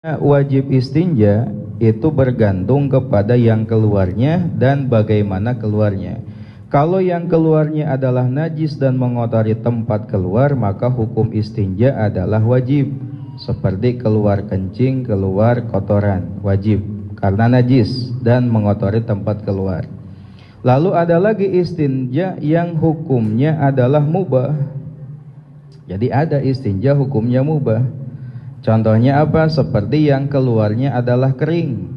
Wajib istinja itu bergantung kepada yang keluarnya dan bagaimana keluarnya. Kalau yang keluarnya adalah najis dan mengotori tempat keluar, maka hukum istinja adalah wajib. Seperti keluar kencing, keluar kotoran, wajib karena najis dan mengotori tempat keluar. Lalu ada lagi istinja yang hukumnya adalah mubah. Jadi ada istinja hukumnya mubah. Contohnya apa? Seperti yang keluarnya adalah kering.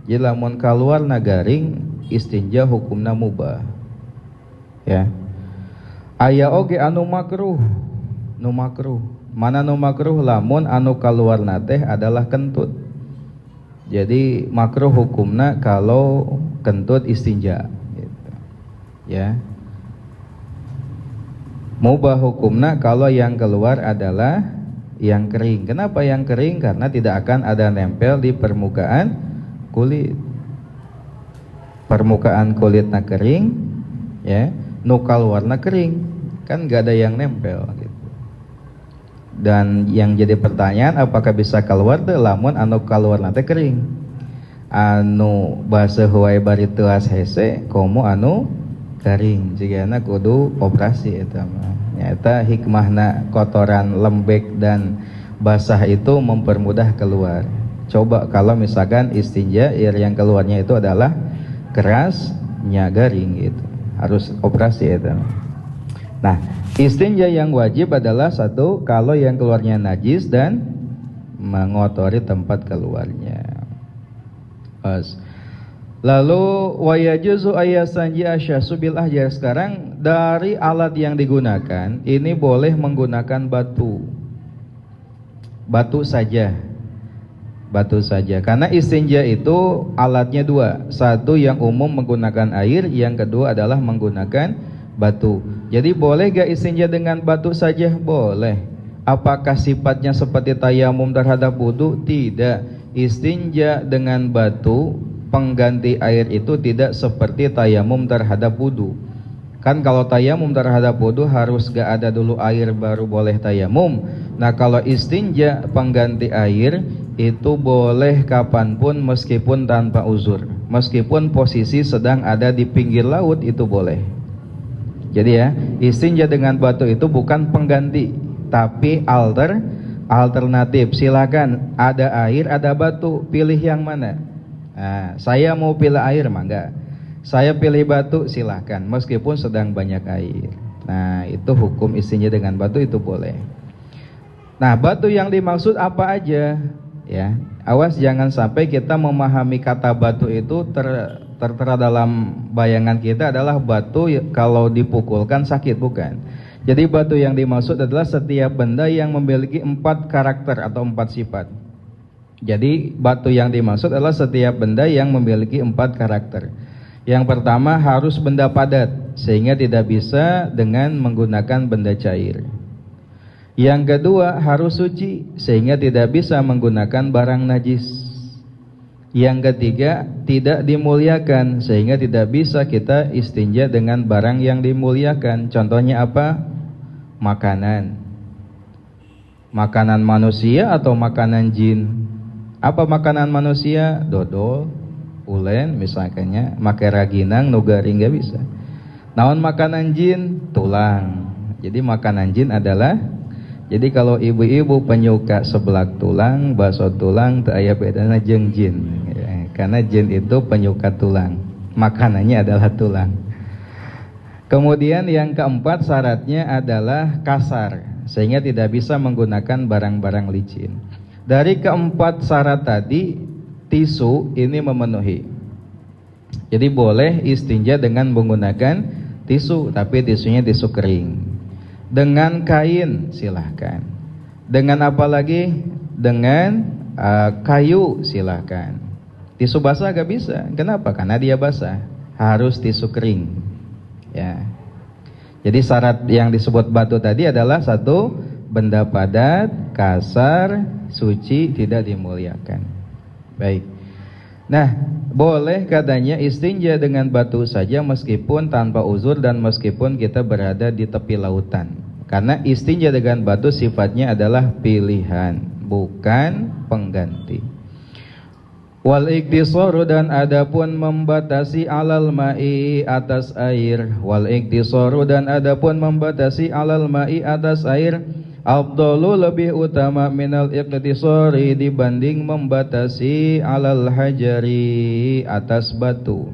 Jadi lamun keluar garing, istinja hukumna mubah. Ya. Aya oge anu makruh. Nu makruh. Mana nu makruh? Lamun anu kaluarna teh adalah kentut. Jadi makruh hukumna kalau kentut istinja gitu. Ya. Mubah hukumna kalau yang keluar adalah yang kering. Kenapa yang kering? Karena tidak akan ada nempel di permukaan kulit. Permukaan kulitnya kering, ya, nukal warna kering, kan gak ada yang nempel gitu. Dan yang jadi pertanyaan, apakah bisa keluar teh lamun anu keluar nanti kering? Anu basa huwai bari teuas hese, komo anu kering. Jigana kudu operasi eta mah. Nyata hikmahna kotoran lembek dan basah itu mempermudah keluar. Coba kalau misalkan istinja yang keluarnya itu adalah keras, garing gitu, harus operasi itu. Nah, istinja yang wajib adalah satu, kalau yang keluarnya najis dan mengotori tempat keluarnya. Lalu wayajuzu ayasanji asyasu bil ahjar. Sekarang dari alat yang digunakan ini boleh menggunakan batu saja, batu saja. Karena istinja itu alatnya dua, satu yang umum menggunakan air, yang kedua adalah menggunakan batu. Jadi boleh gak istinja dengan batu saja? Boleh. Apakah sifatnya seperti tayamum terhadap wudu? Tidak. Istinja dengan batu pengganti air itu tidak seperti tayamum terhadap wudu. Kan kalau tayamum terhadap wudu harus gak ada dulu air baru boleh tayamum. Nah kalau istinja pengganti air itu boleh kapanpun meskipun tanpa uzur. Meskipun posisi sedang ada di pinggir laut itu boleh. Jadi ya, istinja dengan batu itu bukan pengganti, tapi alternatif. Silakan, ada air ada batu, pilih yang mana? Nah, saya mau pilih air mangga, saya pilih batu, silahkan meskipun sedang banyak air. Nah itu hukum istinja dengan batu itu boleh. Nah batu yang dimaksud apa aja ya, awas jangan sampai kita memahami kata batu itu tertera dalam bayangan kita adalah batu kalau dipukulkan sakit, bukan. Jadi batu yang dimaksud adalah setiap benda yang memiliki 4 karakter atau 4 sifat. Jadi batu yang dimaksud adalah setiap benda yang memiliki 4 karakter. Yang pertama harus benda padat, sehingga tidak bisa dengan menggunakan benda cair. Yang kedua harus suci, sehingga tidak bisa menggunakan barang najis. Yang ketiga tidak dimuliakan, sehingga tidak bisa kita istinja dengan barang yang dimuliakan. Contohnya apa? Makanan. Makanan manusia atau makanan jin? Apa makanan manusia? Dodol, ulen misalkannya, make raginang, nugaring gak bisa. Naon makanan jin? Tulang. Jadi makanan jin adalah, jadi kalau ibu-ibu penyuka seblak tulang, bakso tulang, teu aya bedana jeung jin ya, karena jin itu penyuka tulang, makanannya adalah tulang. Kemudian yang keempat syaratnya adalah kasar, sehingga tidak bisa menggunakan barang-barang licin. Dari keempat syarat tadi, tisu ini memenuhi. Jadi boleh istinja dengan menggunakan tisu, tapi tisunya tisu kering. Dengan kain silahkan. Dengan apa lagi? Dengan kayu silahkan. Tisu basah gak bisa. Kenapa? Karena dia basah. Harus tisu kering. Ya. Jadi syarat yang disebut batu tadi adalah satu, benda padat, kasar, suci, tidak dimuliakan. Baik. Nah, boleh katanya istinja dengan batu saja meskipun tanpa uzur dan meskipun kita berada di tepi lautan. Karena istinja dengan batu sifatnya adalah pilihan. bukan pengganti. Wal iktisaru dan adapun membatasi alal ma'i atas air. Wal iktisaru dan adapun membatasi alal ma'i atas air. Afdalu lebih utama minal iktisari dibanding membatasi alal hajari atas batu.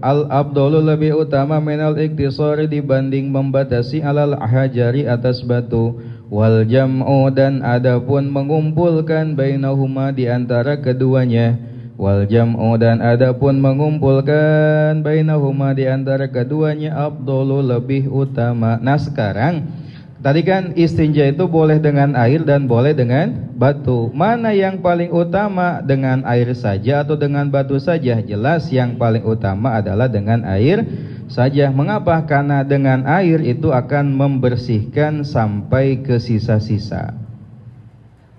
Al-afdalu lebih utama minal iktisari dibanding membatasi alal hajari atas batu. Wal jam'u dan adapun mengumpulkan bainahuma di antara keduanya. Wal jam'u dan adapun mengumpulkan bainahuma di antara keduanya afdalu lebih utama. Nah sekarang tadi kan istinja itu boleh dengan air dan boleh dengan batu. Mana yang paling utama, dengan air saja atau dengan batu saja? Jelas yang paling utama adalah dengan air saja. Mengapa? Karena dengan air itu akan membersihkan sampai ke sisa-sisa.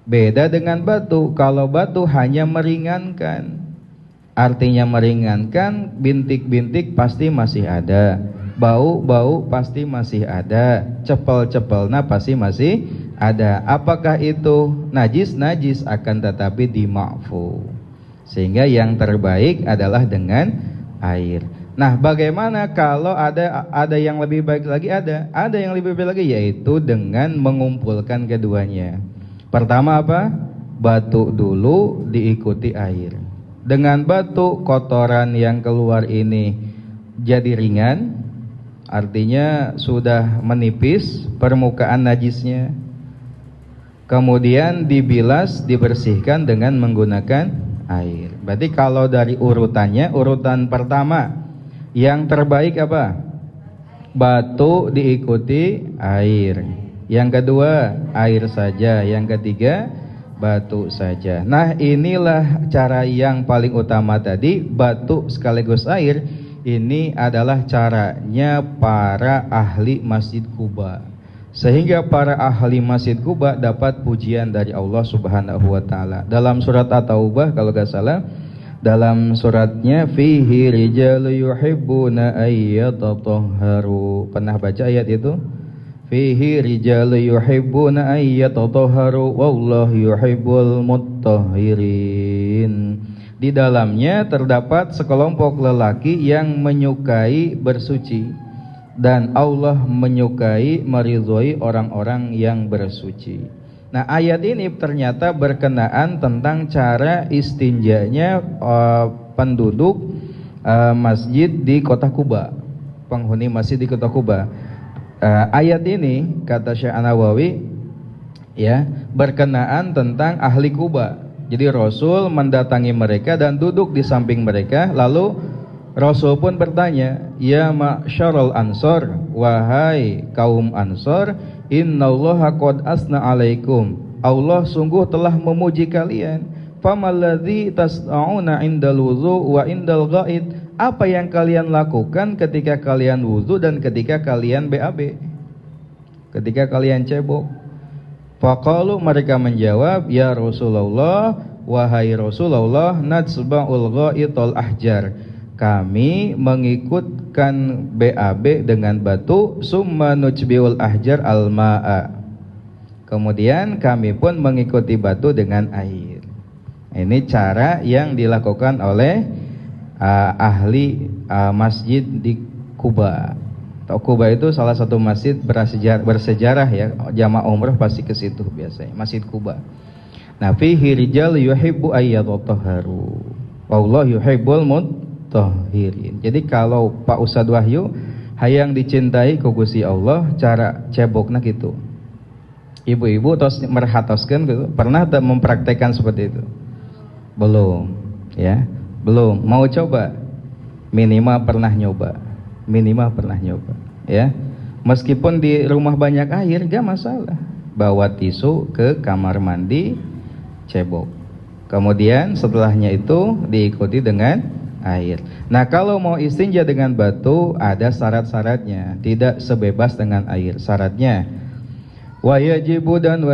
Beda dengan batu. Kalau batu hanya meringankan. Artinya meringankan, bintik-bintik pasti masih ada, bau-bau pasti masih ada, cepel-cepelna pasti masih ada. Apakah itu najis? Najis, akan tetapi dima'fu. Sehingga yang terbaik adalah dengan air. Nah, bagaimana kalau ada yang lebih baik lagi? Ada yang lebih baik lagi, yaitu dengan mengumpulkan keduanya. Pertama apa? Batu dulu diikuti air. Dengan batu kotoran yang keluar ini jadi ringan, artinya sudah menipis permukaan najisnya. Kemudian dibilas, dibersihkan dengan menggunakan air. Berarti kalau dari urutannya, urutan pertama yang terbaik apa? Batu diikuti air. Yang kedua air saja. Yang ketiga batu saja. Nah inilah cara yang paling utama tadi, batu sekaligus air. Ini adalah caranya para ahli Masjid Quba. Sehingga para ahli Masjid Quba dapat pujian dari Allah Subhanahu wa taala. Dalam surat At-Taubah kalau enggak salah, dalam suratnya fihi rijalu yuhibbuna ayyatatahharu. Pernah baca ayat itu? Fihi rijalu yuhibbuna ayyatatahharu wallahu yuhibbul mutahhirin. Di dalamnya terdapat sekelompok lelaki yang menyukai bersuci, dan Allah menyukai meridhoi orang-orang yang bersuci. Nah ayat ini ternyata berkenaan tentang cara istinjanya penduduk masjid di kota Kuba, penghuni masjid di kota Kuba. Ayat ini kata Syekh An-Nawawi ya berkenaan tentang ahli Kuba. Jadi Rasul mendatangi mereka dan duduk di samping mereka, lalu Rasul pun bertanya, ya ma'syarul ansor, wahai kaum ansor, innallaha qad asna alaikum, Allah sungguh telah memuji kalian. Famalladzi tas'auna indal wudu wa indal ghaid, apa yang kalian lakukan ketika kalian wudu dan ketika kalian BAB, ketika kalian cebok? Faqalu, mereka menjawab, ya Rasulullah, wahai Rasulullah, natsba'ul ghaitul ahjar, kami mengikutkan BAB dengan batu, summa nujbiul ahjar al-ma'a, kemudian kami pun mengikuti batu dengan air. Ini cara yang dilakukan oleh ahli masjid di Kuba. Kuba itu salah satu masjid bersejarah ya, jamaah umrah pasti ke situ biasanya, Masjid Kuba. Nah, fihi rijal yuhibbu ayyatatahharu wallahu yuhibbul mutahhirin. Jadi kalau Pak Ustadz Wahyu hayang dicintai ku Gusti Allah, cara cebokna gitu. Ibu-ibu tos merhatoskeun gitu, pernah tak mempraktekkan seperti itu? Belum, ya. Belum, mau coba? Minimal pernah nyoba. Ya. Meskipun di rumah banyak air gak masalah. Bawa tisu ke kamar mandi, cebok. Kemudian setelahnya itu diikuti dengan air. Nah, kalau mau istinja dengan batu ada syarat-syaratnya, tidak sebebas dengan air. Syaratnya wajibu dan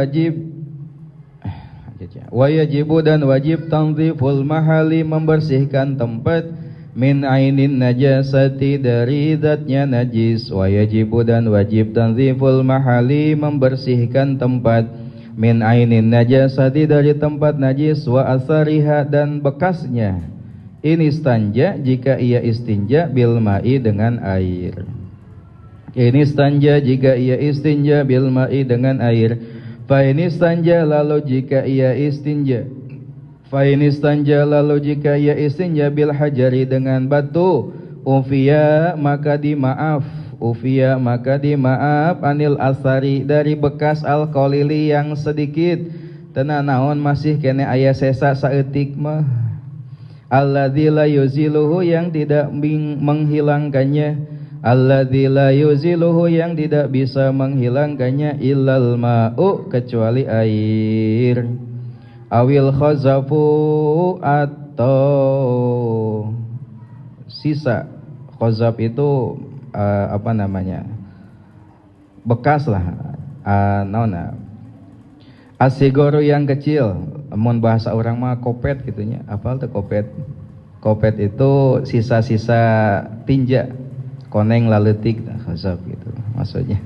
wajib tanziful mahali, membersihkan tempat, min ainin najasati dari zatnya najis, wa yajibu dan wajib tanziful mahali membersihkan tempat, min ainin najasati dari tempat najis, wa asariha dan bekasnya, ini istanja jika ia istinja bil ma'i dengan air, ini istanja jika ia istinja bil ma'i dengan air, fa ini istanja lalu jika ia istinja, fa ini istanja lalu jika ia istinja bil hajari dengan batu, ufiya maka dimaaf, ufiya maka dimaaf anil asari dari bekas alkolili yang sedikit, tenan naon masih kene aya sesa saeutik mah, alladzi la yuziluhu yang tidak menghilangkannya, alladzi la yuziluhu yang tidak bisa menghilangkannya, illal ma'u kecuali air, awil khazafu atau sisa. Khazaf itu apa namanya, bekas lah, naona asigoru yang kecil, mun bahasa orang mah kopet gitunya, apal tuh kopet, kopet itu sisa-sisa tinja, koneng laletik, khazaf gitu maksudnya.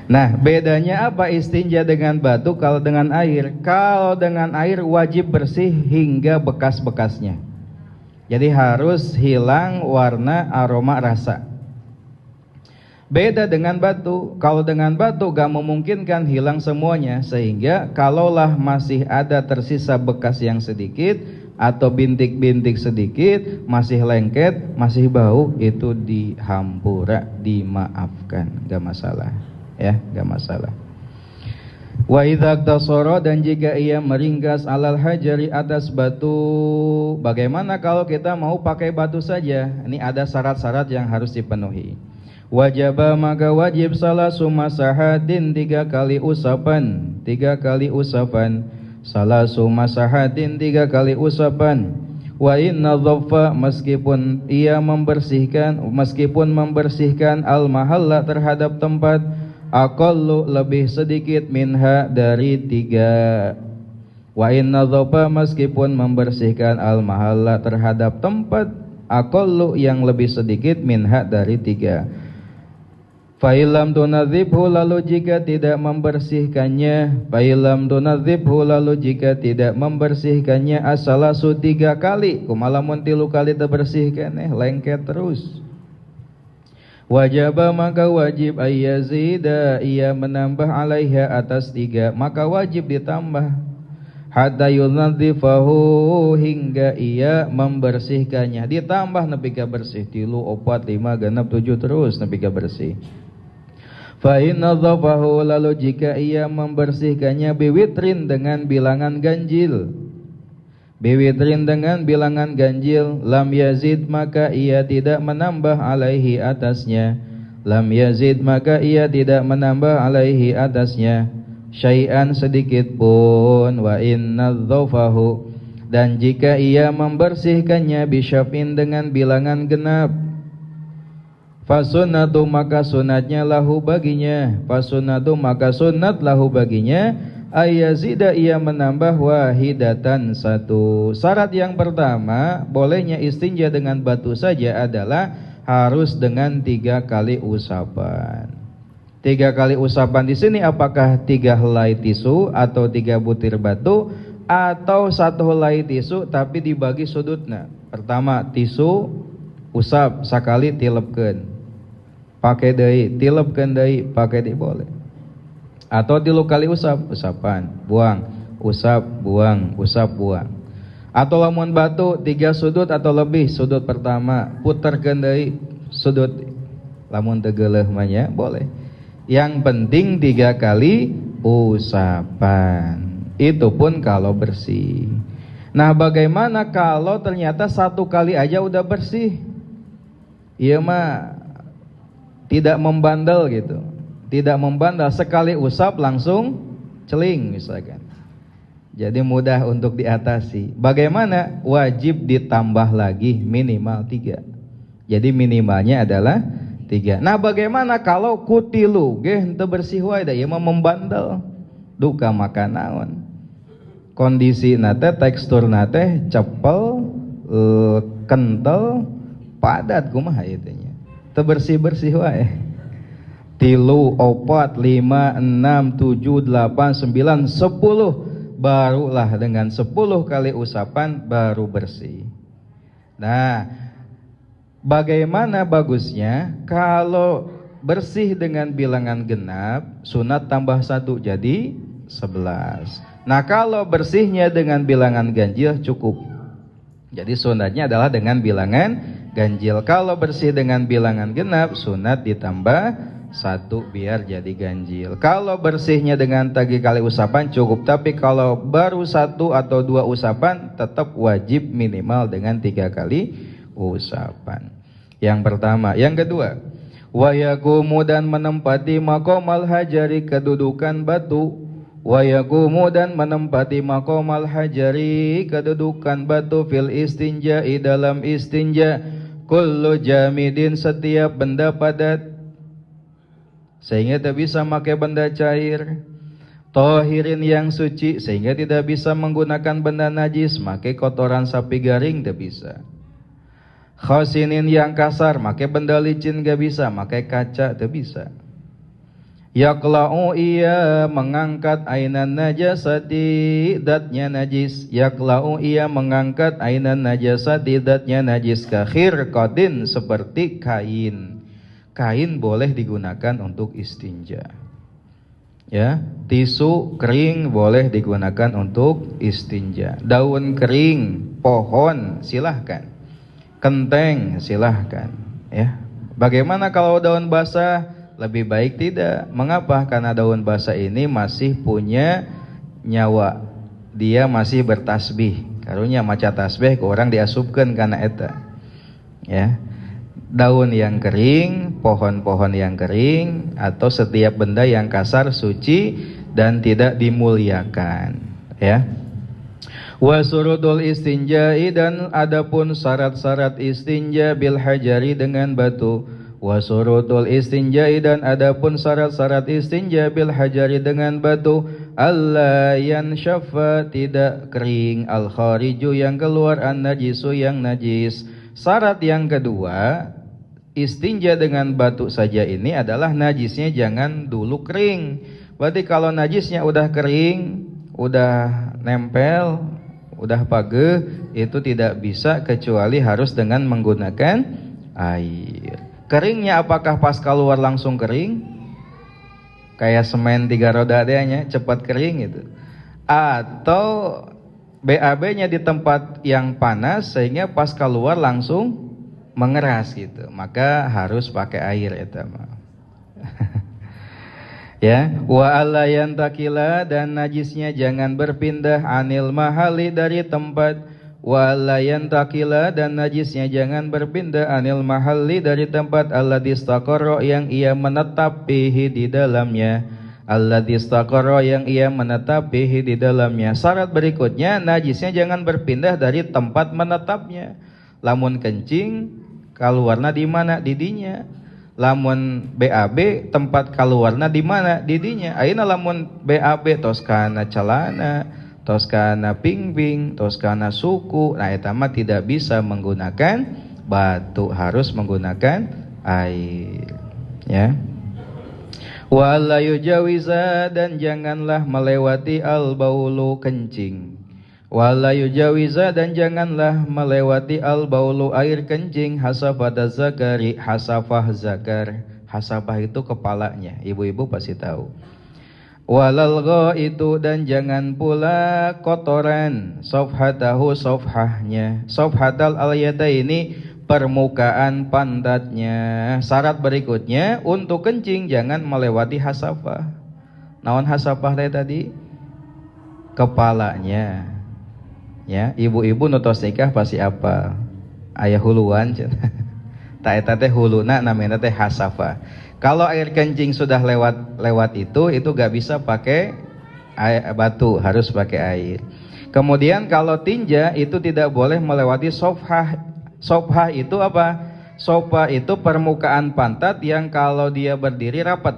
Nah, bedanya apa istinja dengan batu kalau dengan air? Kalau dengan air wajib bersih hingga bekas-bekasnya. Jadi harus hilang warna, aroma, rasa. Beda dengan batu. Kalau dengan batu gak memungkinkan hilang semuanya, sehingga kalaulah masih ada tersisa bekas yang sedikit atau bintik-bintik sedikit, masih lengket, masih bau, itu dihampura, dimaafkan, gak masalah. Ya, gak masalah. Wa idza tasara dan jika ia meringkas alal hajari atas batu, bagaimana kalau kita mau pakai batu saja? Ini ada syarat-syarat yang harus dipenuhi. Wajaba maka wajib salah sumasahatin 3 kali usapan, 3 kali usapan, salah sumasahatin 3 kali usapan. Wa inna dhaffa meskipun ia membersihkan, meskipun membersihkan al mahalla terhadap tempat, aqallu lebih sedikit minha dari 3. Wa inna dhaffa meskipun membersihkan al mahalla terhadap tempat, aqallu yang lebih sedikit minha dari 3. Fa'ilam tunadzibhu lalu jika tidak membersihkannya, fa'ilam tunadzibhu lalu jika tidak membersihkannya, asalasu 3 kali, kumalamun 3 kali terbersihkan lengket terus. Wajaba maka wajib ayyazida ia menambah alaiha atas 3, maka wajib ditambah hatta yunadzifahu hingga ia membersihkannya, ditambah nepi ka bersih 3, 4, 5, 6, 7 terus nepi ka bersih. Fa inna dhafahu lalu jika ia membersihkannya biwitrin dengan bilangan ganjil, biwitrin dengan bilangan ganjil, lam yazid maka ia tidak menambah alaihi atasnya, lam yazid maka ia tidak menambah alaihi atasnya syai'an sedikit pun. Wa inna dhafahu dan jika ia membersihkannya bisyafin dengan bilangan genap, fasunatu maka sunatnya lahu baginya, fasunatu maka sunat lahu baginya, ayazida ia menambah wahidatan 1. Syarat yang pertama bolehnya istinja dengan batu saja adalah harus dengan 3 kali usapan. 3 kali usapan di sini apakah 3 helai tisu atau 3 butir batu atau 1 helai tisu tapi dibagi sudutnya. Pertama tisu usap sakali tilepkeun, pakai deui tilepkeun deui, pakai deui boleh. Atau 3 kali usap, usapan, buang, usap, buang, usap, buang. Atau lamun batu 3 sudut atau lebih, sudut pertama puterkeun deui sudut, lamun teu geuleuh mah nya boleh. Yang penting 3 kali usapan. Itu pun kalau bersih. Nah, bagaimana kalau ternyata 1 kali aja udah bersih? Ieu mah tidak membandel gitu. Tidak membandel, sekali usap langsung celing misalkan. Jadi mudah untuk diatasi. Bagaimana? Wajib ditambah lagi minimal 3. Jadi minimalnya adalah 3. Nah, bagaimana kalau kutilu ge henteu bersih wae da ieu mah membandel. Duka makan naon. Kondisi nate, tekstur nate cepel, kental padat kumaha ieu nya teu bersih-bersih wae 3 4 5 6 7 8 9 10 barulah dengan 10 kali usapan baru bersih. Nah, bagaimana bagusnya kalau bersih dengan bilangan genap, sunat tambah 1 jadi 11. Nah, kalau bersihnya dengan bilangan ganjil cukup. Jadi sunatnya adalah dengan bilangan ganjil. Kalau bersih dengan bilangan genap, sunat ditambah 1 biar jadi ganjil. Kalau bersihnya dengan 3 kali usapan cukup, tapi kalau baru 1 atau 2 usapan tetap wajib minimal dengan 3 kali usapan. Yang pertama. Yang kedua, wa yaqumu dan menempati maqamal hajari kedudukan batu. Wa yaqumu dan menempati maqamal hajari kedudukan batu fil istinja'i dalam istinja kullu jamidin setiap benda padat sehingga tidak bisa pakai benda cair, tohirin yang suci sehingga tidak bisa menggunakan benda najis, pakai kotoran sapi garing tidak bisa, khosinin yang kasar, pakai benda licin tidak bisa, pakai kaca tidak bisa. Yakla'u ia mengangkat ainan najasati datnya najis, yakla'u ia mengangkat ainan najasati datnya najis kakhir kodin seperti kain. Kain boleh digunakan untuk istinja. Ya, tisu kering boleh digunakan untuk istinja. Daun kering, pohon silahkan. Kenteng silahkan. Ya. Bagaimana kalau daun basah? Lebih baik tidak. Mengapa? Karena daun basah ini masih punya nyawa. Dia masih bertasbih. Karunya maca tasbih ke orang diasupkeun kana eta. Ya. Daun yang kering, pohon-pohon yang kering, atau setiap benda yang kasar, suci dan tidak dimuliakan. Ya. Wa surudul istinja'i dan adapun syarat-syarat istinja bil hajari dengan batu. Wa surudul istinja'i dan adapun syarat-syarat istinja bil hajari dengan batu. Alla yanshaffa tidak kering al khariju yang keluar an najisu yang najis. Syarat yang kedua, istinja dengan batu saja ini adalah najisnya jangan dulu kering. Berarti kalau najisnya udah kering, udah nempel, udah page, itu tidak bisa kecuali harus dengan menggunakan air. Keringnya apakah pas keluar langsung kering? Kayak semen 3 roda adanya, cepat kering itu. Atau BAB-nya di tempat yang panas sehingga pas keluar langsung mengeras gitu, maka harus pakai air eta mah. Ya, wa alla yantakila dan najisnya jangan berpindah anil mahali dari tempat. Wa alla yantakila dan najisnya jangan berpindah anil mahali dari tempat alladzi istaqarra yang ia menetap bihi di dalamnya. Alladzi istaqarra yang ia menetap bihi di dalamnya. Syarat berikutnya, najisnya jangan berpindah dari tempat menetapnya. Lamun kencing kaluarna di mana? Di dinya. Lamun BAB tempat kaluarna di mana? Di dinya. Ayeuna lamun BAB tos kana celana, tos kana pingping, tos kana suku, nah eta mah tidak bisa menggunakan batu, harus menggunakan air. Ya. Wa la yujawiza dan janganlah melewati al-baulu kencing. Wa la yujawiza dan janganlah melewati al-baulu air kencing hasafata zakari, hasafah zakar. Hasafah itu kepalanya, ibu-ibu pasti tahu. Walal ghaitu dan jangan pula kotoran safhatahu safhahnya. Safhatal al-yada ini permukaan pantatnya. Syarat berikutnya untuk kencing jangan melewati hasafah. Naon hasafah tadi? Kepalanya. Ya, ibu-ibu nutos nikah pasti apa? Aya huluan. Ta eta teh huluna namanya teh hasafah. Kalau air kencing sudah lewat itu gak bisa pakai batu, harus pakai air. Kemudian kalau tinja itu tidak boleh melewati sofhah. Sofhah itu apa? Sofhah itu permukaan pantat yang kalau dia berdiri rapat,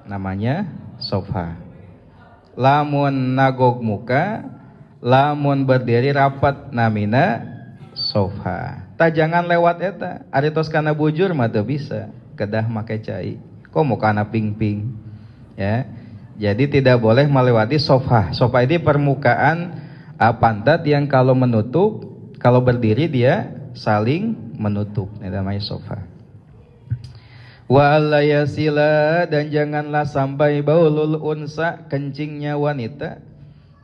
namanya sofhah. Lamun nagog muka, lamun berdiri rapat namina sofhah. tah jangan lewat eta. Ari tos kana bujur mah teu bisa, kedah make cai. Kok mau kana ping-ping. Ya. Jadi tidak boleh melewati sofa. Sofa ini permukaan pantat yang kalau menutup, kalau berdiri dia saling menutup. Ini namanya sofa. Wa alla yasila, dan janganlah sampai baulul unsa, kencingnya wanita.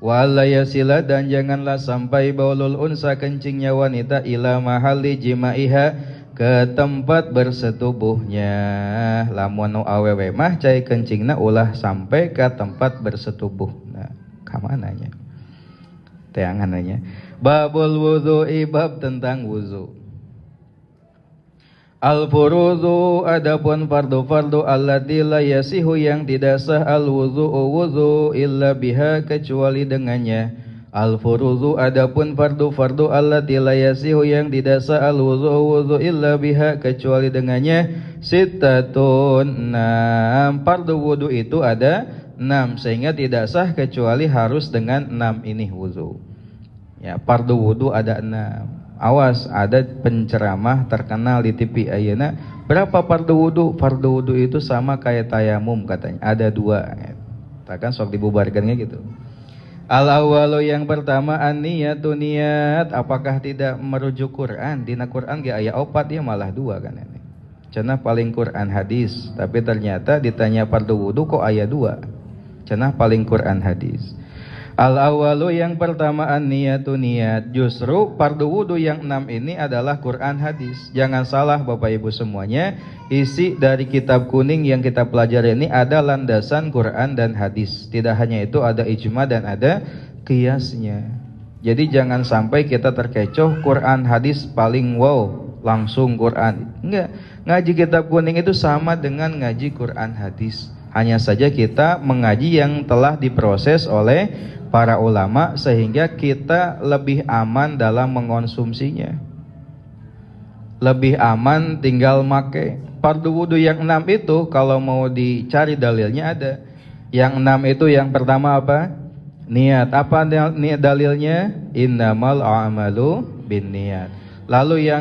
Wa alla yasila, dan janganlah sampai baulul unsa, kencingnya wanita, ila mahalli jimaiha, ke tempat bersetubuhnya. Lamun awewe mah cai kencingna ulah sampai ke tempat bersetubuh. Nah, kamananya? Teangananya. Babul wudu'i, bab tentang wudu. Al-furudu, adapun fardu-fardu allati la yasihu, yang tidak sah al-wudu'u wudu illa biha, kecuali dengannya. Al-furudu, adapun fardu-fardu allati la yasihu, yang tidak sah al-wudu'u wudu illa biha, kecuali dengannya. Sittatun, 6. Fardu wudu itu ada 6, sehingga tidak sah kecuali harus dengan 6 ini wudu. Ya, fardu wudu ada 6. Awas, ada penceramah terkenal di TV ayeuna, berapa fardu wudu? Fardu wudu itu sama kayak tayamum katanya, ada 2. Takkan sok dibubarkannya gitu. Al-awwalu, yang pertama, an-niyatu, niat. Apakah tidak merujuk Quran? Dina Quran ge aya 4, ya malah 2 kan ini. Cenah paling Quran hadis, tapi ternyata ditanya fardu wudu kok aya 2. Cenah paling Quran hadis. Al-awwalu, yang pertama, an-niyatu, niat. Justru fardu wudu yang 6 ini adalah Quran hadis. Jangan salah Bapak Ibu semuanya, isi dari kitab kuning yang kita pelajari ini ada landasan Quran dan hadis. Tidak hanya itu, ada ijma dan ada qiyasnya. Jadi jangan sampai kita terkecoh Quran hadis paling wow, langsung Quran. Enggak, ngaji kitab kuning itu sama dengan ngaji Quran hadis. Hanya saja kita mengaji yang telah diproses oleh para ulama, sehingga kita lebih aman dalam mengonsumsinya, lebih aman tinggal make. Fardu wudu yang 6 itu kalau mau dicari dalilnya ada. Yang 6 itu yang pertama apa? Niat. Apa niat dalilnya? Innamal a'malu binniyat. Lalu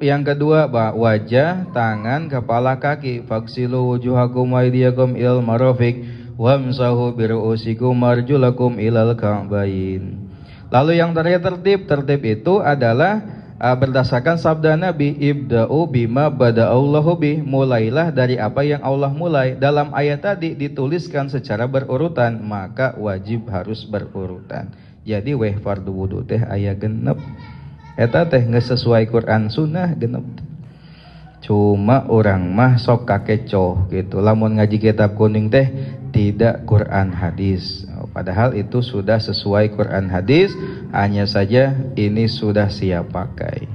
yang kedua, wajah, tangan, kepala, kaki. Faksilu wujuhakum wa aydiyakum ilal marafiq wamsahu biru'usikum marjulakum ilal ka'bain. Lalu yang terakhir tertib itu adalah berdasarkan sabda Nabi, ibda'u bima bada'allahu bih, mulailah dari apa yang Allah mulai. Dalam ayat tadi dituliskan secara berurutan, maka wajib harus berurutan. Jadi weh fardu wudu teh aya genep, eta teh geus sesuai Quran sunnah genep. Cuma orang mah sok kakecoh gitu. Lamun ngaji kitab kuning teh tidak Quran hadis. Padahal itu sudah sesuai Quran hadis, hanya saja ini sudah siap pakai.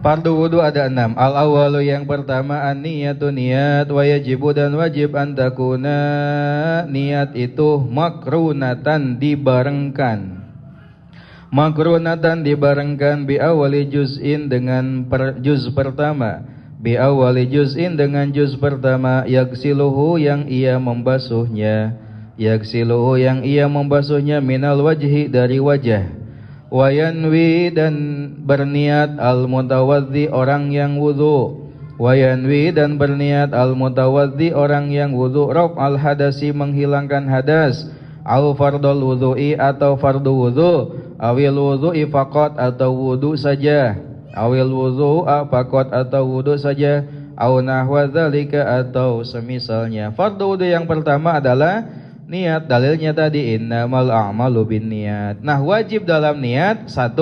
Fardu wudu ada 6. Al-awwalu, yang pertama, an-niyatu, niat. Wa yajibu, dan wajib, antakuna, niat itu makrunatan, dibarengkan. Makrunatan, dibarengkan bi awali juz'in, dengan juz pertama. Bi awali juz'in, dengan juz pertama. Yaksiluhu, yang ia membasuhnya. Yaksiluhu, yang ia membasuhnya. Minal wajhi, dari wajah. Wayanwi, dan berniat. Al-mutawaddi, orang yang wudu. Wayanwi, dan berniat. Al-mutawaddi, orang yang wudu. Raf al-hadasi, menghilangkan hadas. Au fardul wudu'i, atau fardu wudu. Awil wudu'i faqat, atau wudu saja. Awil wudu'a faqat, atau wudu saja. Au nahwa dzalika, atau semisalnya. Fardu wudu yang pertama adalah niat. Dalilnya tadi innamal a'malu binniyat. Nah, wajib dalam niat, 1,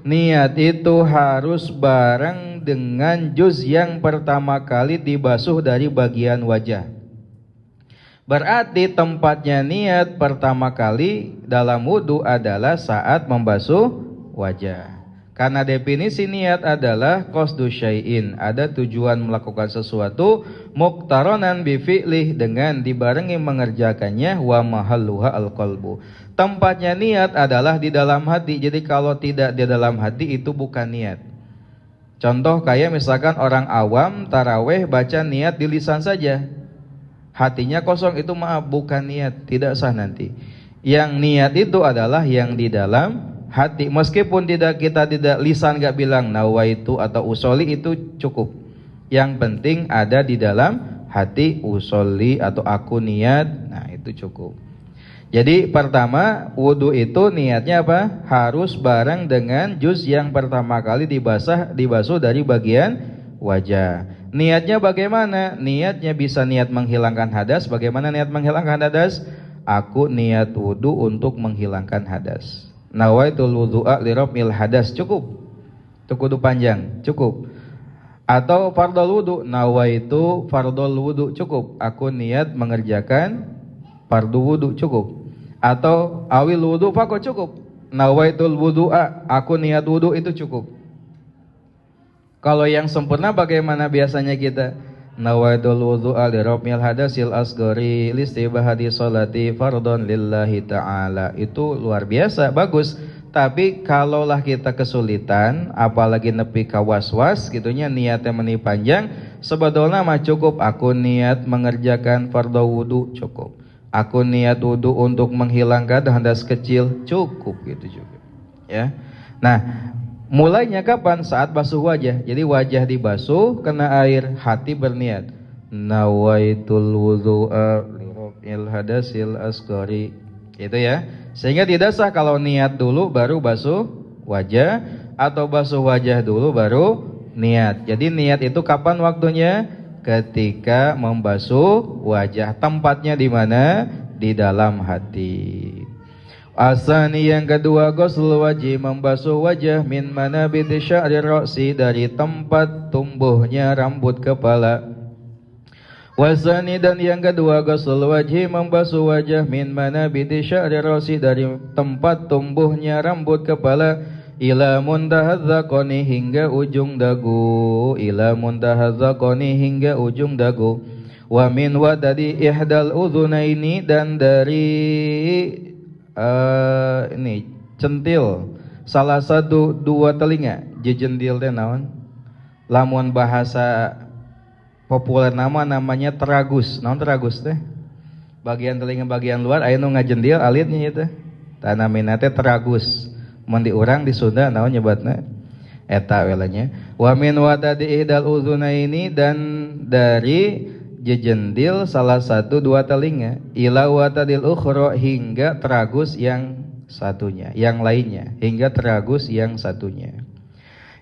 niat itu harus bareng dengan juz yang pertama kali dibasuh dari bagian wajah. Berarti tempatnya niat pertama kali dalam wudu adalah saat membasuh wajah. Karena definisi niat adalah qasdu syai'in, ada tujuan melakukan sesuatu, muqtaronan bi fi'lih, dengan dibarengi mengerjakannya, wa mahalluha al-qalbu. Tempatnya niat adalah di dalam hati. Jadi kalau tidak di dalam hati itu bukan niat. Contoh kayak misalkan orang awam taraweh baca niat di lisan saja, hatinya kosong, itu maaf bukan niat, tidak sah nanti. Yang niat itu adalah yang di dalam hati. Meskipun kita tidak lisan gak bilang nawaitu atau usoli, itu cukup. Yang penting ada di dalam hati, usoli atau aku niat. Nah, itu cukup. Jadi pertama, wudu itu niatnya apa? Harus bareng dengan juz yang pertama kali dibasuh dari bagian wajah. Niatnya bagaimana? Niatnya bisa niat menghilangkan hadas. Bagaimana niat menghilangkan hadas? Aku niat wudu untuk menghilangkan hadas. Nawaitul wudu'a li raf'il hadas, cukup. Itu kudu panjang, cukup. Atau fardhul wudu, nawaitu fardhul wudu, cukup. Aku niat mengerjakan fardu wudu, cukup. Atau awil wudu faqat, cukup. Nawaitul wudu'a, aku niat wudu, itu cukup. Kalau yang sempurna bagaimana biasanya kita? Nawaitul wudu'a li raf'il hadasil asghari listibahati sholati fardhon lillahi ta'ala. Itu luar biasa, bagus. Tapi kalaulah kita kesulitan, apalagi nepi ka was-was gitunya, niatnya meni panjang, sebetulnya mah cukup aku niat mengerjakan fardhu wudu, cukup. Aku niat wudu untuk menghilangkan hadas kecil, cukup, gitu juga. Ya. Nah, mulainya kapan? Saat basuh wajah. Jadi wajah dibasuh, kena air, hati berniat. Nawaitul wudu'a li raf'il hadasil asghari. Gitu ya. Sehingga tidak sah kalau niat dulu baru basuh wajah, atau basuh wajah dulu baru niat. Jadi niat itu kapan waktunya? Ketika membasuh wajah. Tempatnya di mana? Di dalam hati. Asani yang kedua, ghusl wajhi, membasuh wajah, min manabiti sya'ri ra'si, dari tempat tumbuhnya rambut kepala. Wasani, dan yang kedua, ghusl wajhi, membasuh wajah, min manabiti sya'ri ra'si, dari tempat tumbuhnya rambut kepala, ila muntahadzaqani, hingga ujung dagu. Ila muntahadzaqani, hingga ujung dagu. Wa min wadadi ihdal udhunaini, dan dari ini centil salah satu dua telinga. Jejendil teh naon? Lamun bahasa populer namanya teragus. Naon teragus teh? Bagian telinga bagian luar aya nu ngajendil alitnya teh. Tanamina teh teragus. Mun di urang di Sunda naon nyebatna? Eta welanya. Wa min wadadi ihdal udzunaini, dan dari jejendil salah satu dua telinga, ila watadil ukhra, hingga teragus yang satunya, yang lainnya, hingga teragus yang satunya.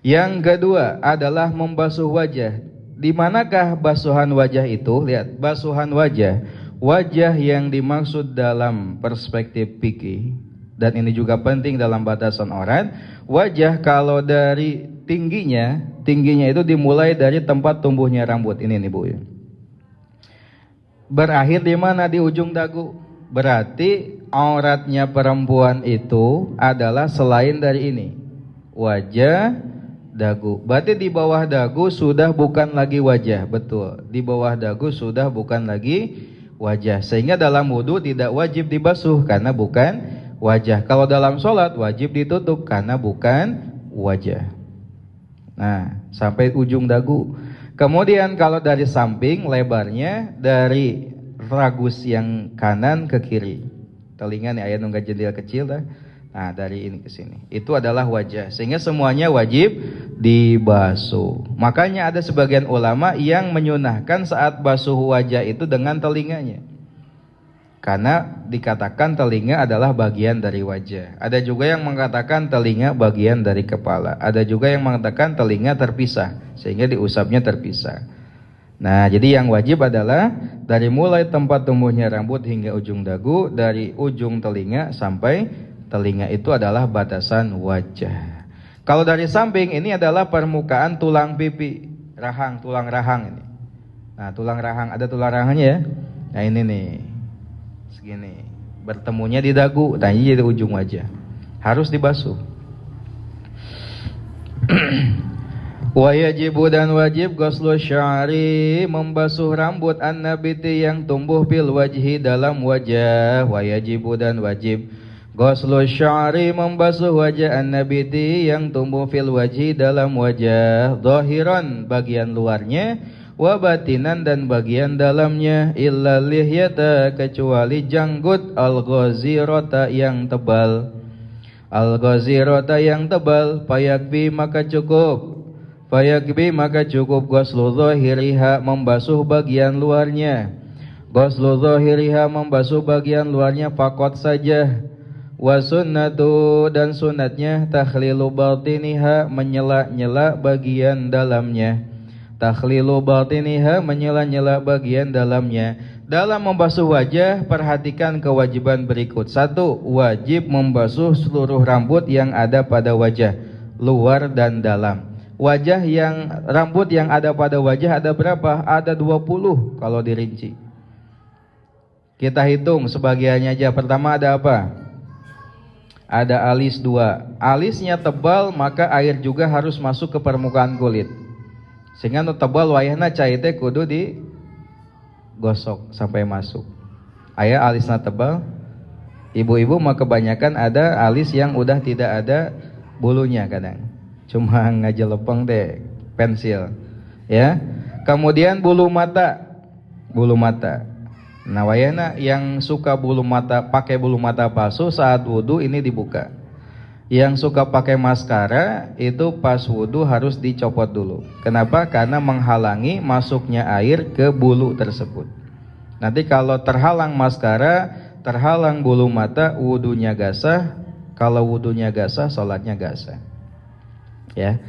Yang kedua adalah membasuh wajah. Di manakah basuhan wajah itu? Lihat, basuhan wajah, wajah yang dimaksud dalam perspektif fikih, dan ini juga penting dalam batasan orang. Wajah kalau dari tingginya itu dimulai dari tempat tumbuhnya rambut. Ini nih Bu ya. Berakhir di mana? Di ujung dagu. Berarti auratnya perempuan itu adalah selain dari ini, wajah, dagu. Berarti di bawah dagu sudah bukan lagi wajah. Betul, di bawah dagu sudah bukan lagi wajah. Sehingga dalam wudu tidak wajib dibasuh karena bukan wajah. Kalau dalam sholat wajib ditutup karena bukan wajah. Nah, sampai ujung dagu. Kemudian kalau dari samping, lebarnya dari ragus yang kanan ke kiri. Telinga nih ayat nunggu jendela kecil dah. Nah, dari ini ke sini. Itu adalah wajah. Sehingga semuanya wajib dibasuh. Makanya ada sebagian ulama yang menyunahkan saat basuh wajah itu dengan telinganya. Karena dikatakan telinga adalah bagian dari wajah. Ada juga yang mengatakan telinga bagian dari kepala. Ada juga yang mengatakan telinga terpisah, sehingga diusapnya terpisah. Nah, jadi yang wajib adalah dari mulai tempat tumbuhnya rambut hingga ujung dagu, dari ujung telinga sampai telinga, itu adalah batasan wajah. Kalau dari samping, ini adalah permukaan tulang pipi, rahang, tulang rahang ini. Nah, tulang rahang, ada tulang rahangnya ya. Nah, ini nih. Segini, bertemunya di dagu, tanya jadi ujung wajah, harus dibasuh. Wa yajibu, dan wajib, ghuslu sya'ri, membasuh rambut, an-nabiti, yang tumbuh, fil wajhi, dalam wajah. Wa yajibu, dan wajib, ghuslu sya'ri, membasuh wajah, an-nabiti, yang tumbuh, fil wajhi, dalam wajah, zahiran, bagian luarnya, wa batinan, dan bagian dalamnya, illa lihyata, kecuali janggut, al-ghazirata, yang tebal. Al-ghazirata yang tebal, fayakfi maka cukup. Fayakfi maka cukup ghuslu zahiriha membasuh bagian luarnya. Ghuslu zahiriha membasuh bagian luarnya faqat saja. Wa sunnatu dan sunatnya takhlilu batiniha menyela-nyela bagian dalamnya. Takhlilu batiniha menyela-nyela bagian dalamnya. Dalam membasuh wajah perhatikan kewajiban berikut. 1. Wajib membasuh seluruh rambut yang ada pada wajah, luar dan dalam. Rambut yang ada pada wajah ada berapa? Ada 20 kalau dirinci. Kita hitung sebagiannya aja. Pertama ada apa? Ada alis 2. Alisnya tebal maka air juga harus masuk ke permukaan kulit. Sehingga nu tebal wayahna cai teh kudu digosok sampai masuk. Aya alisna tebal. Ibu-ibu mah kebanyakan ada alis yang udah tidak ada bulunya kadang. Cuma ngajelepeng teh pensil. Ya. Kemudian bulu mata. Bulu mata. Nah, wayana yang suka pakai bulu mata palsu saat wudu ini dibuka. Yang suka pakai maskara itu pas wudu harus dicopot dulu. Kenapa? Karena menghalangi masuknya air ke bulu tersebut. Nanti kalau terhalang maskara, terhalang bulu mata, wudunya gasah. Kalau wudunya gasah, sholatnya gasah. Ya.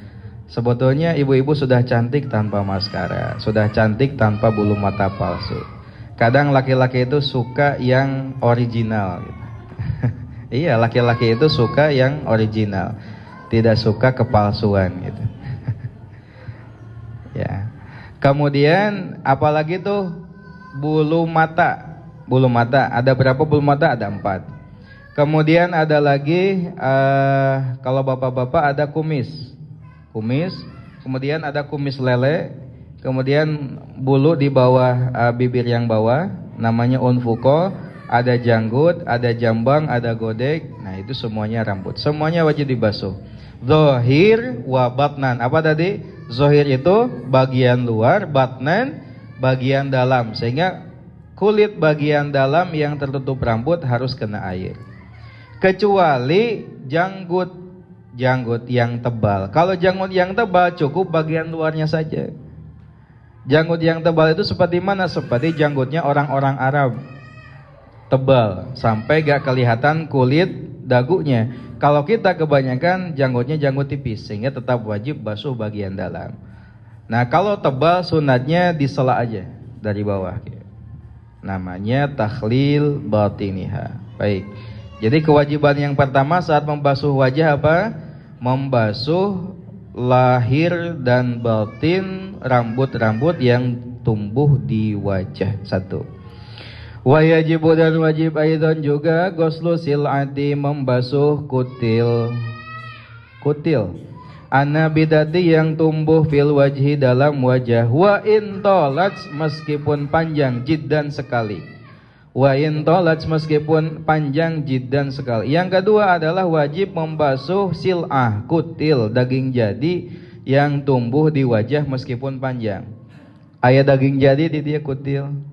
Sebetulnya ibu-ibu sudah cantik tanpa maskara, sudah cantik tanpa bulu mata palsu. Kadang laki-laki itu suka yang original gitu. Iya, laki-laki itu suka yang original, tidak suka kepalsuan gitu. Ya. Kemudian apalagi tuh bulu mata. Bulu mata, ada berapa bulu mata? Ada 4. Kemudian ada lagi kalau bapak-bapak ada kumis. Kemudian ada kumis lele. Kemudian bulu di bawah bibir yang bawah namanya unfuko, ada janggut, ada jambang, ada godek. Nah, itu semuanya rambut. Semuanya wajib dibasuh. Zahir wa batnan. Apa tadi? Zahir itu bagian luar, batnan bagian dalam. Sehingga kulit bagian dalam yang tertutup rambut harus kena air. Kecuali janggut yang tebal. Kalau janggut yang tebal cukup bagian luarnya saja. Janggut yang tebal itu seperti mana? Seperti janggutnya orang-orang Arab. Tebal sampai gak kelihatan kulit dagunya. Kalau kita kebanyakan janggutnya janggut tipis, sehingga tetap wajib basuh bagian dalam. Nah, kalau tebal sunatnya disela aja dari bawah. Namanya takhlil batiniha. Baik. Jadi kewajiban yang pertama saat membasuh wajah apa? Membasuh lahir dan batin rambut-rambut yang tumbuh di wajah. 1. Wa yajibu dan wajib aidan juga ghuslu sil'ati membasuh kutil. Anabidati yang tumbuh fil wajhi dalam wajah. Wa in tolat meskipun panjang jiddan sekali. Wa in tolat meskipun panjang jiddan sekali. Yang kedua adalah wajib membasuh sil'ah kutil daging jadi yang tumbuh di wajah meskipun panjang. Aya daging jadi di dia kutil.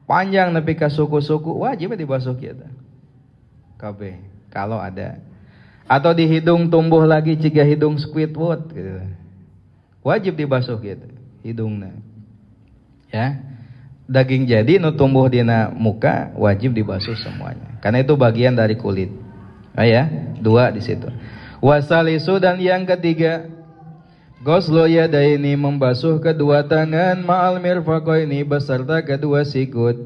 Panjang nepi ka suku-suku wajib dibasuh kita. Kabeh kalau ada. Atau di hidung tumbuh lagi ciga hidung Squidward gitu. Wajib dibasuh kita hidungna. Ya. Daging jadi nu tumbuh dina muka wajib dibasuh semuanya. Karena itu bagian dari kulit. Ya, 2 di situ. Wasalisu dan yang ketiga ghuslu yadaini membasuh kedua tangan ma'al mirfaqaini beserta kedua sikut.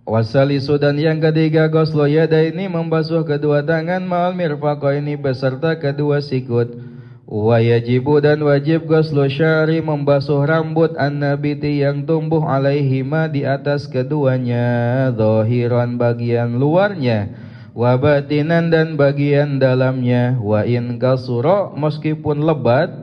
Wasalisu dan yang ketiga ghuslu yadaini membasuh kedua tangan ma'al mirfaqaini beserta kedua sikut. Wa yajibu dan wajib ghuslu syari membasuh rambut an-nabiti yang tumbuh alaihima di atas keduanya, zahiran bagian luarnya, wa batinan dan bagian dalamnya, wa in kasura meskipun lebat,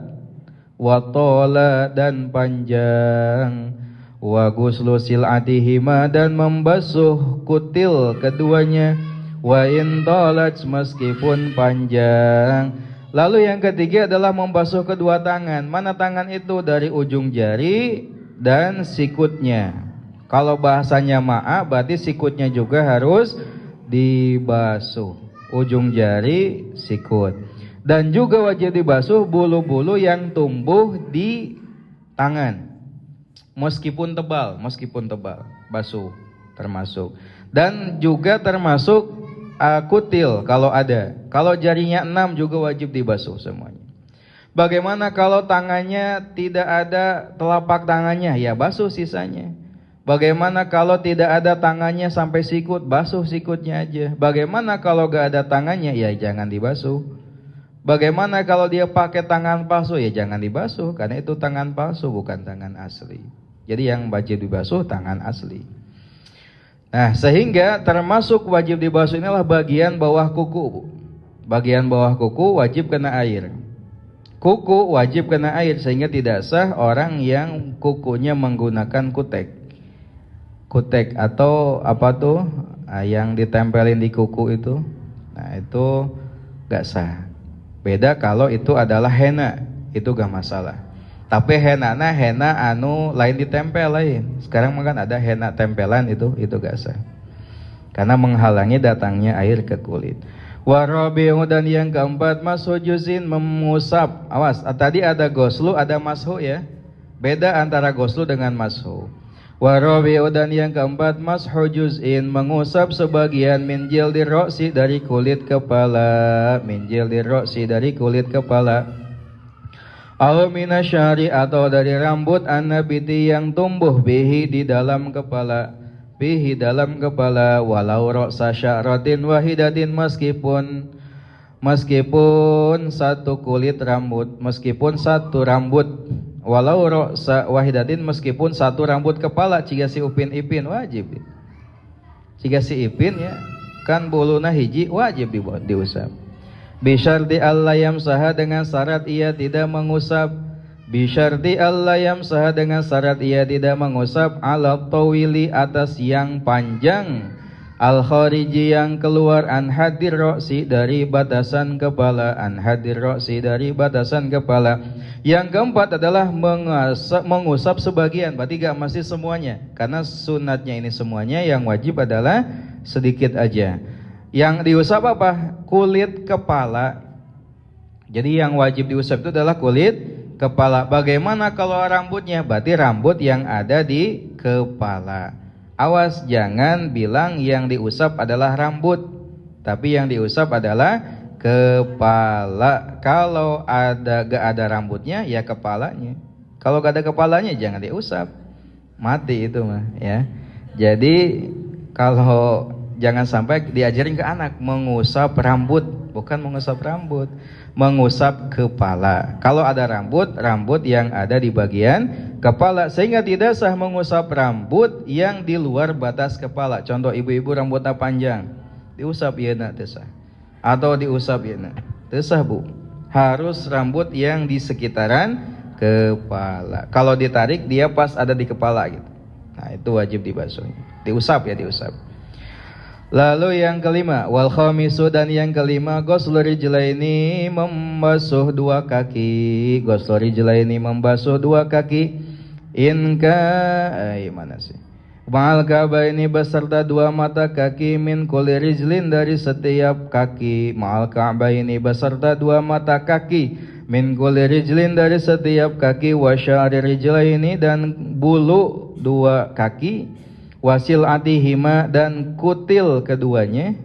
wa tola dan panjang, wa ghuslu sil'atihima dan membasuh kutil keduanya, wa in tolat meskipun panjang. Lalu yang ketiga adalah membasuh kedua tangan. Mana tangan itu? Dari ujung jari dan sikutnya. Kalau bahasanya ma'a berarti sikutnya juga harus dibasuh. ujung jari, sikut. Dan juga wajib dibasuh bulu-bulu yang tumbuh di tangan. Meskipun tebal, basuh termasuk. Dan juga termasuk kutil kalau ada. Kalau jarinya 6 juga wajib dibasuh semuanya. Bagaimana kalau tangannya tidak ada telapak tangannya? Ya basuh sisanya. Bagaimana kalau tidak ada tangannya sampai sikut? Basuh sikutnya aja. Bagaimana kalau gak ada tangannya? Ya jangan dibasuh. Bagaimana kalau dia pakai tangan palsu? Ya jangan dibasuh, karena itu tangan palsu bukan tangan asli. Jadi yang wajib dibasuh tangan asli. Nah, sehingga termasuk wajib dibasuh inilah bagian bawah kuku. Bagian bawah kuku wajib kena air. Kuku wajib kena air, sehingga tidak sah orang yang kukunya menggunakan kutek. Kutek atau apa tuh yang ditempelin di kuku itu. Nah, itu gak sah. Beda kalau itu adalah henna, itu gak masalah. Tapi henna anu lain ditempel lain. Sekarang kan ada henna tempelan, itu gak sah. Karena menghalangi datangnya air ke kulit. Warabi'u, dan yang keempat mashu juzin, mengusap. Awas, tadi ada goslu, ada mashu ya. Beda antara goslu dengan mashu. Warabi'u, dan yang keempat mashu juz'in, mengusap sebagian min jildir ro'si, dari kulit kepala. Min jildir ro'si, dari kulit kepala. Aw minasyari, atau dari rambut an-nabiti yang tumbuh bihi, di dalam kepala. Bihi, dalam kepala. Walau ro'sa sya'ratin wahidatin, meskipun satu kulit rambut, meskipun satu rambut. Walau ro'sa wahidatin, meskipun satu rambut kepala. Jika si upin ipin wajib. Jika si ipin ya kan buluna hiji, wajib diusap. Bisyarti alla yamsaha, dengan syarat ia tidak mengusap. Bisyarti alla yamsaha, dengan syarat ia tidak mengusap. Ala tawili, atas yang panjang. Al khariji, yang keluar. An hadir ro'si, dari batasan kepala. An hadir ro'si, dari batasan kepala. Yang keempat adalah mengusap sebagian, berarti gak masih semuanya. Karena sunatnya ini semuanya, yang wajib adalah sedikit aja. Yang diusap apa? Kulit kepala. Jadi yang wajib diusap itu adalah kulit kepala. Bagaimana kalau rambutnya? Berarti rambut yang ada di kepala. Awas, jangan bilang yang diusap adalah rambut, tapi yang diusap adalah kepala. Kalau gak ada rambutnya, ya kepalanya. Kalau gak ada kepalanya, jangan diusap, mati itu mah ya. Jadi kalau jangan sampai diajarin ke anak mengusap rambut, bukan mengusap rambut, mengusap kepala. Kalau ada rambut yang ada di bagian kepala, sehingga tidak sah mengusap rambut yang di luar batas kepala. Contoh ibu-ibu rambutnya panjang, diusap ya nak tesah. Atau diusap ya, tesah bu. Harus rambut yang di sekitaran kepala. Kalau ditarik dia pas ada di kepala gitu. Nah itu wajib dibasuh. Diusap ya, diusap. Lalu yang kelima, wal khamisu, dan yang kelima ghuslu rijlaini, membasuh dua kaki. Ghuslu rijlaini, membasuh dua kaki. Mana sih? Ma'al ka'baini, beserta dua mata kaki. Min kulli rijlin, dari setiap kaki. Ma'al ka'baini, beserta dua mata kaki. Min kulli rijlin, dari setiap kaki. Wa sya'ri rijlaini, dan bulu dua kaki. Wasil atihima, dan kutil keduanya.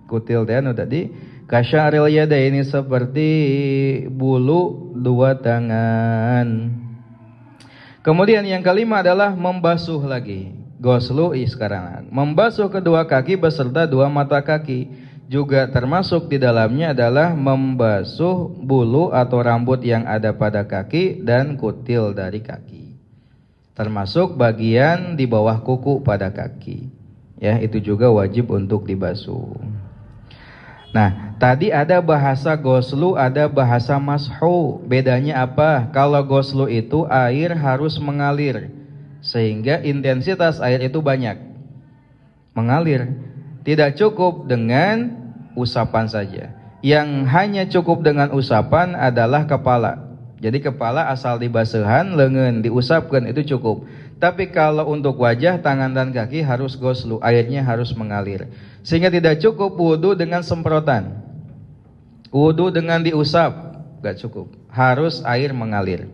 Kutil tadi. Kasya'ril yadaini, seperti bulu dua tangan. Kemudian yang kelima adalah membasuh lagi. Ghuslu sekarang membasuh kedua kaki beserta dua mata kaki. Juga termasuk di dalamnya adalah membasuh bulu atau rambut yang ada pada kaki dan kutil dari kaki. Termasuk bagian di bawah kuku pada kaki. Ya, itu juga wajib untuk dibasuh. Nah, tadi ada bahasa ghuslu, ada bahasa mashu. Bedanya apa? Kalau ghuslu itu air harus mengalir, sehingga intensitas air itu banyak mengalir. Tidak cukup dengan usapan saja. Yang hanya cukup dengan usapan adalah kepala. Jadi kepala asal dibasuhan, lengan diusapkan, itu cukup. Tapi kalau untuk wajah, tangan dan kaki harus ghuslu, airnya harus mengalir. Sehingga tidak cukup wudu dengan semprotan, wudu dengan diusap, gak cukup, harus air mengalir.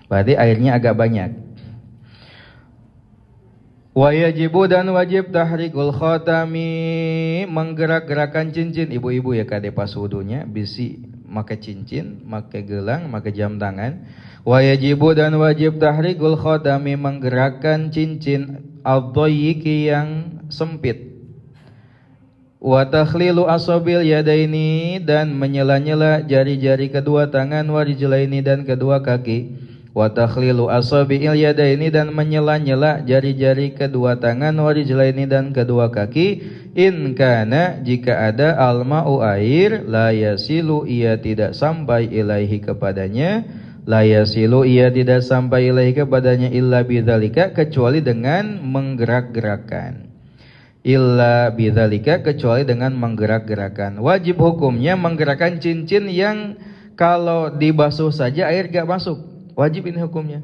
Berarti airnya agak banyak. Wa yajibu dan wajib tahrikul khatami, menggerak-gerakan cincin. Ibu-ibu ya kade pas wudunya bisi make cincin, make gelang, make jam tangan. Wa yajibu dan wajib tahrikul khatami, menggerakkan cincin ad-dayyiqi yang sempit. Wa takhlilu asabil yadaini, dan menyela-nyela jari-jari kedua tangan, wa rijlaini, dan kedua kaki. Wa takhlilu asabil yadaini, dan menyela-nyela jari-jari kedua tangan, wa rijlaini, dan kedua kaki. In kana, jika ada, alma'u air, la yasilu, ia tidak sampai ilaihi kepadanya, la yasilu, ia tidak sampai ilaihi kepadanya, illa bidzalika, kecuali dengan menggerak-gerakkan. Illa bidzalika, kecuali dengan menggerak-gerakkan. Wajib hukumnya menggerakkan cincin yang kalau dibasuh saja air gak masuk. Wajib ini hukumnya.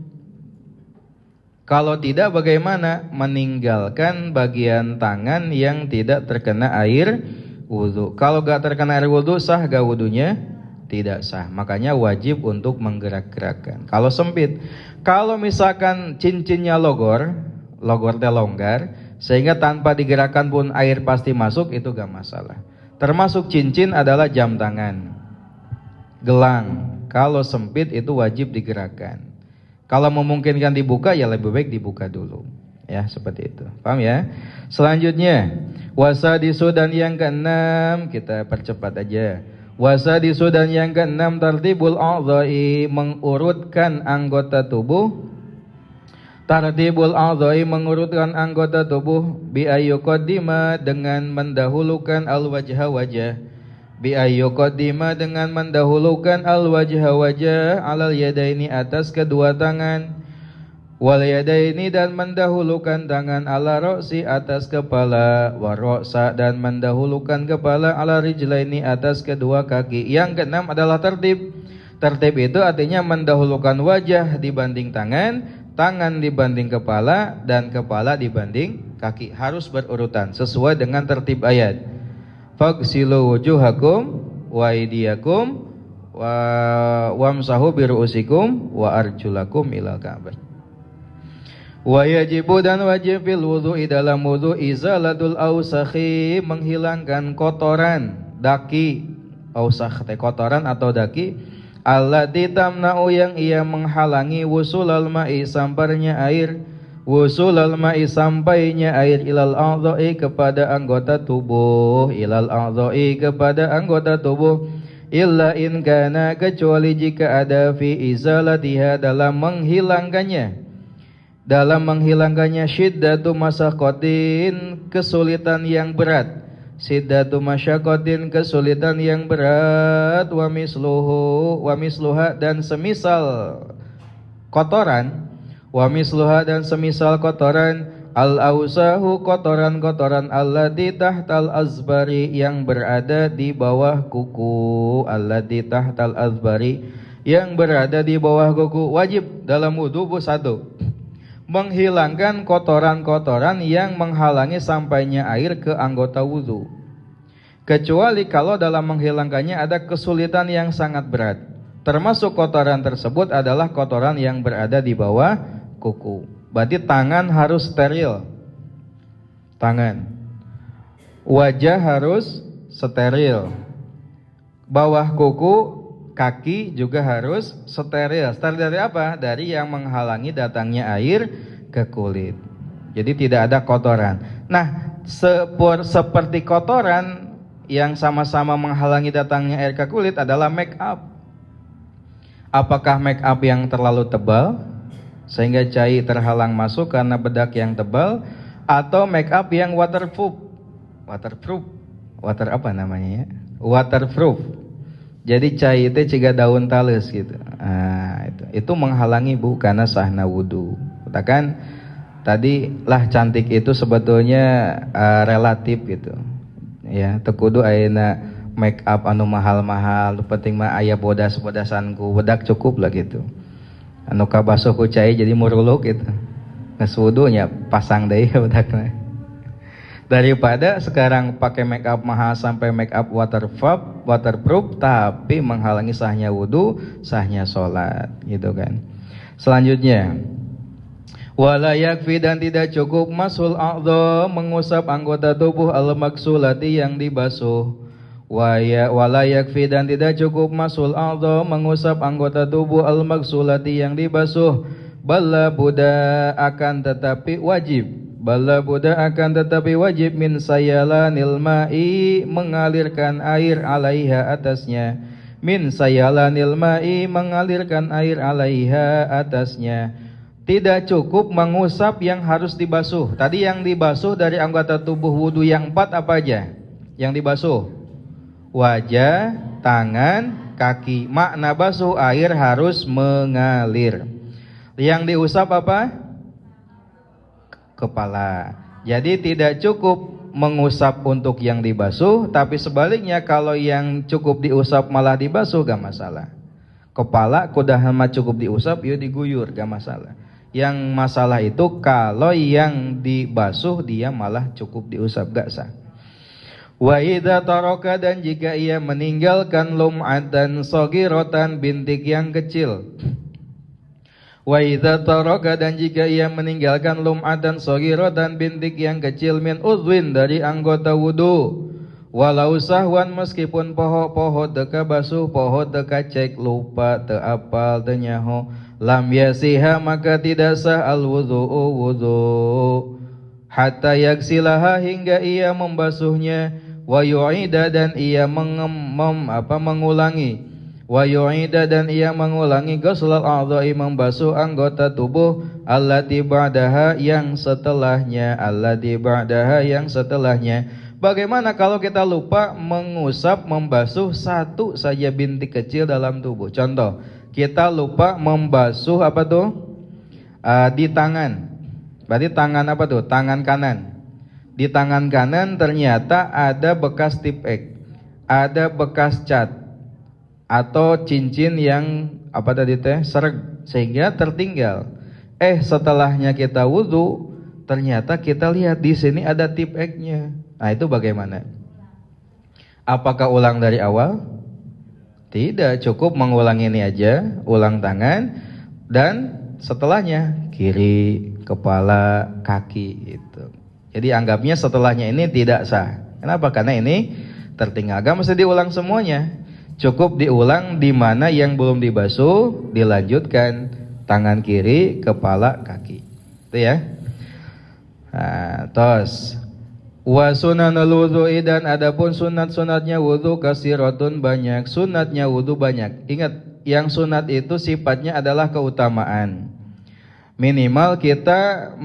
Kalau tidak bagaimana? Meninggalkan bagian tangan yang tidak terkena air wudu. Kalau gak terkena air wudu, sah gak wudunya? Tidak sah. Makanya wajib untuk menggerak-gerakkan. Kalau sempit, kalau misalkan cincinnya logor teh longgar, sehingga tanpa digerakkan pun air pasti masuk, itu gak masalah. Termasuk cincin adalah jam tangan, gelang. Kalau sempit itu wajib digerakkan. Kalau memungkinkan dibuka, ya lebih baik dibuka dulu. Ya, seperti itu. Paham ya? Selanjutnya, wasadisu, dan yang keenam, kita percepat aja. Wasadisu, dan yang keenam, tartibul a'dha'i, mengurutkan anggota tubuh. Tartibul a'dha'i, mengurutkan anggota tubuh, bi ayyuqaddima, dengan mendahulukan al-wajha, wajah. Bi ayyuqaddima, dengan mendahulukan al-wajha, wajah, alal yadaini, atas kedua tangan, wal yadaini, dan mendahulukan tangan, ala ra'si, atas kepala, wa ra'sa, dan mendahulukan kepala, ala rijlaini, atas kedua kaki. Yang keenam adalah tertib. Tertib itu artinya mendahulukan wajah dibanding tangan, tangan dibanding kepala, dan kepala dibanding kaki. Harus berurutan sesuai dengan tertib ayat. Fagsilu wujuhakum wa aydiyakum wamsahu biru'usikum wa arjulakum ilal ka'bah. Wa yajibu, dan wajib fil wudu'i, dalam wudu, izalatul ausakhi, menghilangkan kotoran daki. Ausakh teh kotoran atau daki. Allati tamna'u, yang ia menghalangi, wusulal ma'i, samparnya air, wusulal ma'i, sampainya air, ilal a'dha'i, kepada anggota tubuh, ilal a'dha'i, kepada anggota tubuh, illa in kana, kecuali jika ada, fi izalatiha, dalam menghilangkannya, syiddatu masyaqqatin, kesulitan yang berat, syiddatu masyaqqatin, kesulitan yang berat, wa misluha, dan semisal kotoran, wa misluha, dan semisal kotoran, al-ausahu, kotoran-kotoran, allati tahtal azbari, yang berada di bawah kuku, allati tahtal azbari, yang berada di bawah kuku. Wajib dalam wudu satu, menghilangkan kotoran-kotoran yang menghalangi sampainya air ke anggota wudu, kecuali kalau dalam menghilangkannya ada kesulitan yang sangat berat. Termasuk kotoran tersebut adalah kotoran yang berada di bawah kuku. Berarti tangan harus steril. Tangan. Wajah harus steril. Bawah kuku, kaki juga harus steril. Steril dari apa? Dari yang menghalangi datangnya air ke kulit. Jadi tidak ada kotoran. Nah, seperti kotoran yang sama-sama menghalangi datangnya air ke kulit adalah make up. Apakah make up yang terlalu tebal sehingga cai terhalang masuk karena bedak yang tebal, atau make up yang waterproof, waterproof. Jadi cai itu ciga daun tales gitu. Nah, itu menghalangi bu, karena sahna wudu. Katakan tadi lah, cantik itu sebetulnya relatif gitu. Ya, tekudu ayeuna make up anu mahal-mahal, penting mah aya bodas-bodasanku, bedak cukup lah gitu. Anu kabasuh ku cai jadi muruluk gitu. Geus wudunya pasang deui bedakna. Daripada sekarang pakai make up mahal sampai make up waterproof tapi menghalangi sahnya wudu, sahnya sholat, gitu kan. Selanjutnya, wala yakfi dan tidak cukup masul a'dha mengusap anggota tubuh al-maksulati yang dibasuh. Wala yakfi dan tidak cukup masul a'dha mengusap anggota tubuh al-maksulati yang dibasuh. Bala buda akan tetapi wajib. Bala buda akan tetapi wajib min sayalanil ma'i mengalirkan air alaiha atasnya. Min sayalanil ma'i mengalirkan air alaiha atasnya. Tidak cukup mengusap yang harus dibasuh. Tadi yang dibasuh dari anggota tubuh wudu yang 4 apa aja? Yang dibasuh wajah, tangan, kaki. Makna basuh air harus mengalir. Yang diusap apa? Kepala. Jadi tidak cukup mengusap untuk yang dibasuh, tapi sebaliknya kalau yang cukup diusap malah dibasuh gak masalah. Kepala kudahan mah cukup diusap, ya diguyur gak masalah. Yang masalah itu kalau yang dibasuh dia malah cukup diusap gak sah. Wa idza taraka dan jika ia meninggalkan lum'atan saghiratan bintik yang kecil. Wa idza taraka dan jika ia meninggalkan lum'atan saghiratan bintik yang kecil min udwin dari anggota wudu. Walau sahwan meskipun poho teka basuh poho teka cek lupa teu apal teu nyaho lam yasiha maka tidak sah al wudu hatta yaksilaha hingga ia membasuhnya wa yu'ida dan ia mengulangi wa yu'ida dan ia mengulangi ghuslal a'dha'i membasuh anggota tubuh allati ba'daha yang setelahnya Bagaimana kalau kita lupa mengusap membasuh satu saja bintik kecil dalam tubuh? Contoh, kita lupa membasuh apa tuh? Di tangan. Berarti tangan apa tuh? Tangan kanan. Di tangan kanan ternyata ada bekas tip X, ada bekas cat atau cincin yang apa tadi teh sereg sehingga tertinggal. Setelahnya kita wudu ternyata kita lihat di sini ada tip X-nya. Nah, itu bagaimana? Apakah ulang dari awal? Tidak, cukup mengulang ini aja, ulang tangan dan setelahnya kiri, kepala, kaki gitu. Jadi anggapnya setelahnya ini tidak sah. Kenapa? Karena ini tertinggal. Gak mesti diulang semuanya. Cukup diulang di mana yang belum dibasuh, dilanjutkan tangan kiri, kepala, kaki. Itu ya. Tos. Wa sunanul wudhu'i dan adapun sunat-sunatnya wudu kasiratun banyak. Sunatnya wudu banyak. Ingat, yang sunat itu sifatnya adalah keutamaan. Minimal kita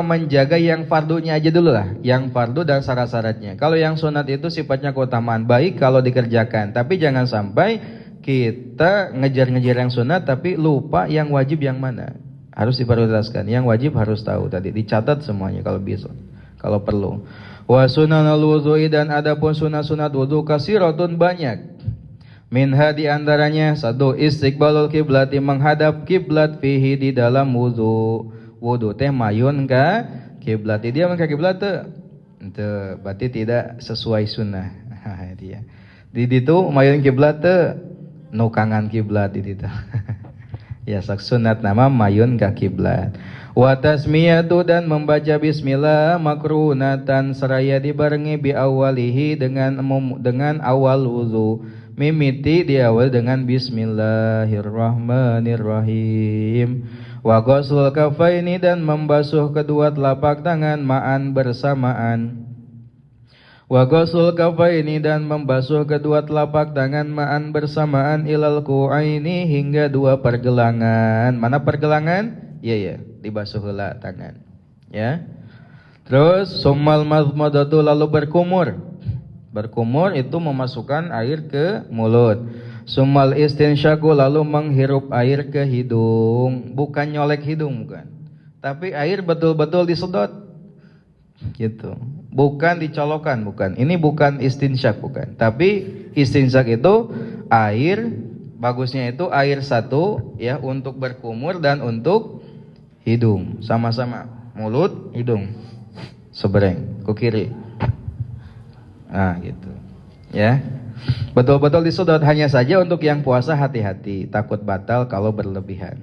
menjaga yang fardunya aja dulu lah, yang fardu dan syarat-syaratnya. Kalau yang sunat itu sifatnya keutamaan, baik kalau dikerjakan, tapi jangan sampai kita ngejar-ngejar yang sunat tapi lupa yang wajib yang mana. Harus diprioritaskan. Yang wajib harus tahu tadi, dicatat semuanya kalau bisa, kalau perlu. Wa sunanul wudhu'i dan adapun sunat-sunat wudu kasiratun banyak. Minha di antaranya satu istiqbalul kiblati menghadap kiblat fihi di dalam wudu. Wudu teh mayun ka kiblat. Dia ke kiblat teu? Teu, berarti tidak sesuai sunnah. Dia. Di ditu mayun kiblat teu? Nukangan kiblat di ditu. Ya sak sunat nama mayun ka kiblat. Wa tasmiyatu dan membaca bismillah makrunatan seraya dibarengi bi awalihi dengan awal wudu. Mimiti diawal dengan bismillahirrahmanirrahim. Wa ghuslul kafaini dan membasuh kedua telapak tangan ma'an bersamaan. Wa ghuslul kafaini dan membasuh kedua telapak tangan ma'an bersamaan ilal ku'aini hingga dua pergelangan. Mana pergelangan? Ya, dibasuh heula tangan. Ya. Terus summal madmadatu lalu berkumur. Berkumur itu memasukkan air ke mulut. Summal istinsyaku lalu menghirup air ke hidung. Bukan nyolek hidung, bukan. Tapi air betul-betul disedot. Gitu. Bukan dicolokan, bukan. Ini bukan istinsyak, bukan. Tapi istinsyak itu air, bagusnya itu air satu ya untuk berkumur dan untuk hidung. Sama-sama. Mulut, hidung. sebereng ku kiri. Nah, gitu. Ya. Betul-betul disudut, hanya saja untuk yang puasa hati-hati, takut batal kalau berlebihan.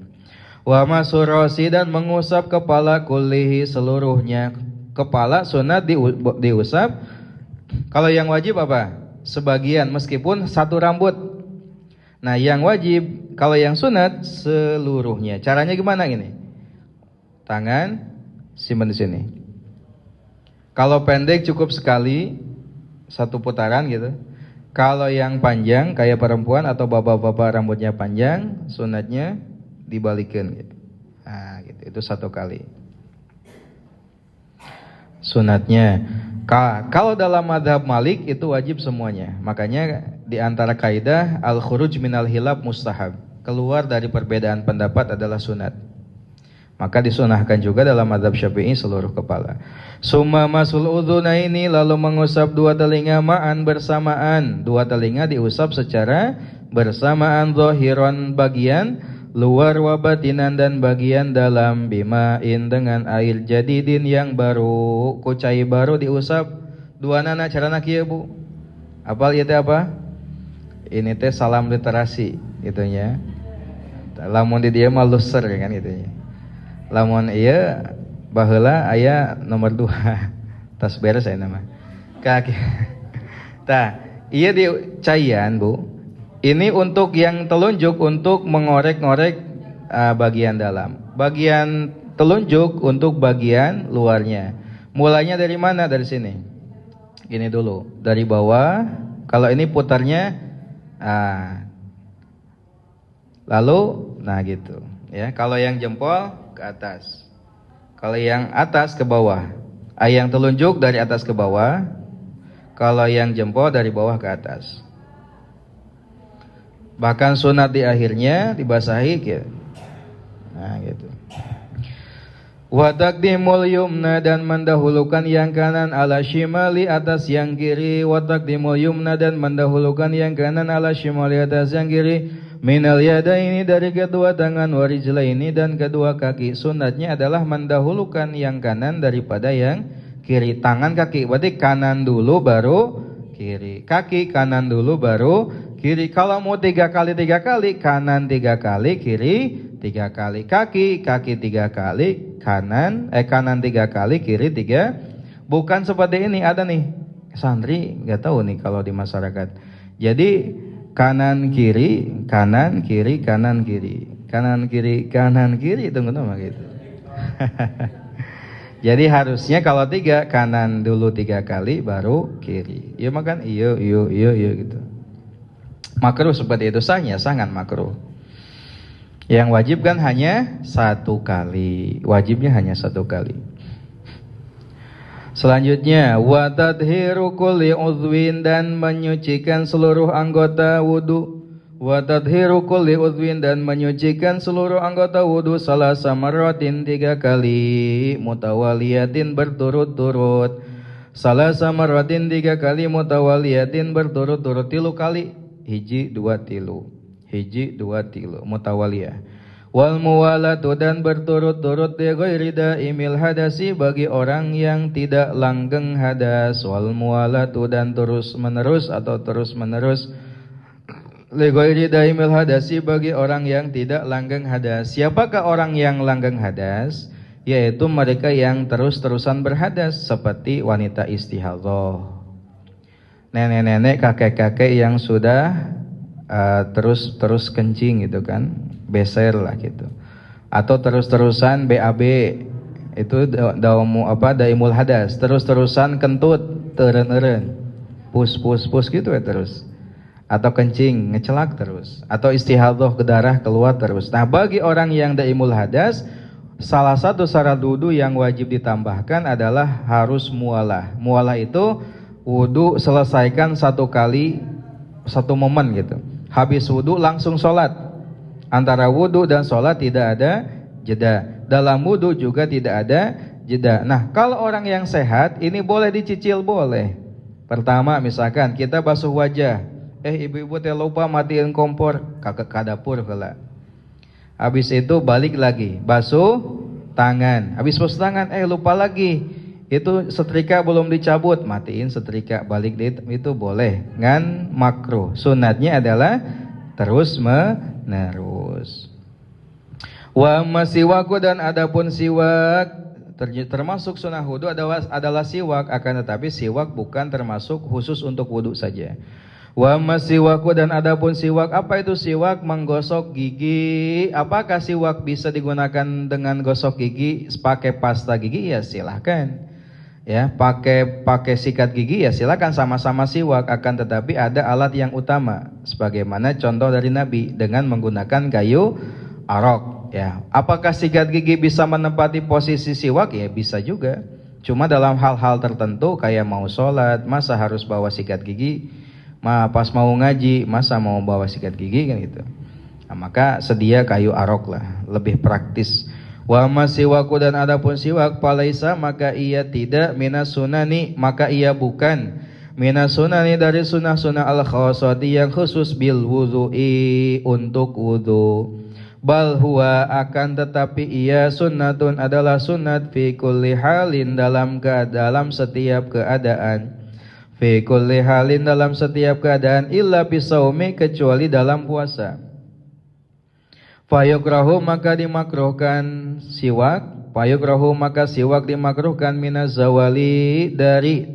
Wa masurosi, dan mengusap kepala kulihi seluruhnya. Kepala sunat diusap. Kalau yang wajib apa? Sebagian, meskipun satu rambut. Nah, yang wajib, kalau yang sunat seluruhnya. Caranya gimana ini? Tangan simpan di sini. Kalau pendek cukup sekali, satu putaran gitu. Kalau yang panjang kayak perempuan atau bapak-bapak rambutnya panjang, sunatnya dibalikin gitu. Nah, gitu. Itu satu kali. Sunatnya. Kalau dalam mazhab Malik itu wajib semuanya. Makanya di antara kaidah al-khuruj minal hilaf mustahab. Keluar dari perbedaan pendapat adalah sunat. Maka disunahkan juga dalam mazhab Syafi'i seluruh kepala. Summa masul udhunaini, lalu mengusap dua telinga ma'an bersamaan. Dua telinga diusap secara bersamaan, zahiran bagian luar, wa batinan dan bagian dalam, bima'in dengan air jadidin yang baru, kucai baru diusap. Dua nana carana kieu Bu. Apal ieu teh apa? Ini teh salam literasi gitunya. Lamun di dieu mah luser kan gitunya. Lamun iya baheula aya nomor 2 tas beres aya nama kaki. Tah, ieu di caian Bu. Ini untuk yang telunjuk, untuk mengorek-ngorek bagian dalam. Bagian telunjuk untuk bagian luarnya. Mulainya dari mana? Dari sini. Gini dulu, dari bawah. Kalau ini putarnya lalu nah gitu ya. Kalau yang jempol ke atas. Kalau yang atas ke bawah. Yang telunjuk dari atas ke bawah. Kalau yang jempol dari bawah ke atas. Bahkan sunat di akhirnya dibasahi gitu. Nah gitu. Wa taqdimul yumna, dan mendahulukan yang kanan ala shimali atas yang kiri. Wa taqdimul yumna, dan mendahulukan yang kanan ala shimali atas yang kiri. Minal yadaini, dari kedua tangan, warijlaini, dan kedua kaki. Sunatnya adalah mendahulukan yang kanan daripada yang kiri. Tangan kaki berarti kanan dulu baru kiri. Kaki kanan dulu baru kiri. Kalau mau 3 kali kanan 3 kali, kiri 3 kali. Kaki 3 kali, kanan 3 kali, kiri 3. Bukan seperti ini, ada nih santri nggak tahu nih kalau di masyarakat. Jadi kanan kiri, kanan kiri, kanan kiri, kanan kiri, kanan kiri, tunggu nama gitu. Jadi harusnya kalau 3 kanan dulu 3 kali baru kiri. Iya makan, iyo gitu. Makruh seperti itu, sangat makruh. Yang wajib kan hanya 1 kali. Wajibnya hanya 1 kali. Selanjutnya, wa tadhiru kulli udhwin, dan menyucikan seluruh anggota wudu. Wa tadhiru kulli udhwin, dan menyucikan seluruh anggota wudu salasa marratin 3 kali, mutawaliyatin berturut-turut. Salasa marratin 3 kali, mutawaliyatin berturut-turut. 3 kali, hiji 2 tilu, hiji 2 tilu, mutawaliyah. Wal muwalatu, dan berturut-turut li ghairi daimil hadasi, bagi orang yang tidak langgeng hadas. Wal muwalatu, dan terus-menerus atau terus-menerus li ghairi daimil hadasi, bagi orang yang tidak langgeng hadas. Siapakah orang yang langgeng hadas? Yaitu mereka yang terus-terusan berhadas, seperti wanita istihadhah, nenek-nenek, kakek-kakek yang sudah terus kencing gitu kan, beser lah gitu, atau terus-terusan BAB, itu daimul hadas, terus-terusan kentut, teureun-eureun, pus gitu ya terus, atau kencing ngecelak terus, atau istihadhah, ke darah keluar terus. Nah, bagi orang yang daimul hadas, salah satu syarat wudu yang wajib ditambahkan adalah harus mualah. Mualah itu wudu selesaikan 1 kali, 1 momen gitu. Habis wudu langsung sholat. Antara wudu dan sholat tidak ada jeda. Dalam wudu juga tidak ada jeda. Nah, kalau orang yang sehat ini boleh dicicil, boleh. Pertama misalkan kita basuh wajah, ibu-ibu teh lupa matiin kompor, ke dapur heula. Habis itu balik lagi basuh tangan. Habis basuh tangan lupa lagi. itu setrika belum dicabut, matiin setrika, balik itu boleh. Ngan makruh. Sunatnya adalah terus menerus. Wa masiwaku, dan adapun siwak termasuk sunnah wudu adalah siwak, akan tetapi siwak bukan termasuk khusus untuk wudu saja. Wa masiwaku, dan adapun siwak, apa itu siwak? Menggosok gigi. Apakah siwak bisa digunakan dengan gosok gigi pakai pasta gigi? Ya silahkan. Ya, pakai sikat gigi ya silakan, sama-sama siwak, akan tetapi ada alat yang utama sebagaimana contoh dari Nabi dengan menggunakan kayu arok. Ya, apakah sikat gigi bisa menempati posisi siwak? Ya bisa juga. Cuma dalam hal-hal tertentu kayak mau sholat, masa harus bawa sikat gigi? Pas mau ngaji, masa mau bawa sikat gigi kan gitu. Nah, maka sedia kayu arok lah, lebih praktis. Wa masiwaku, dan adapun siwak, palaisa maka ia tidak minas sunani, maka ia bukan minas sunani dari sunnah-sunnah al-khawasati yang khusus bil wudu'i untuk wudu. Bal huwa, akan tetapi ia sunnatun adalah sunnat fi kulli halin dalam setiap keadaan. Fi kulli halin dalam setiap keadaan, illa bisaumi kecuali dalam puasa. Fayukrahu maka dimakruhkan siwak, fayukrahu maka siwak dimakruhkan minaz zawali dari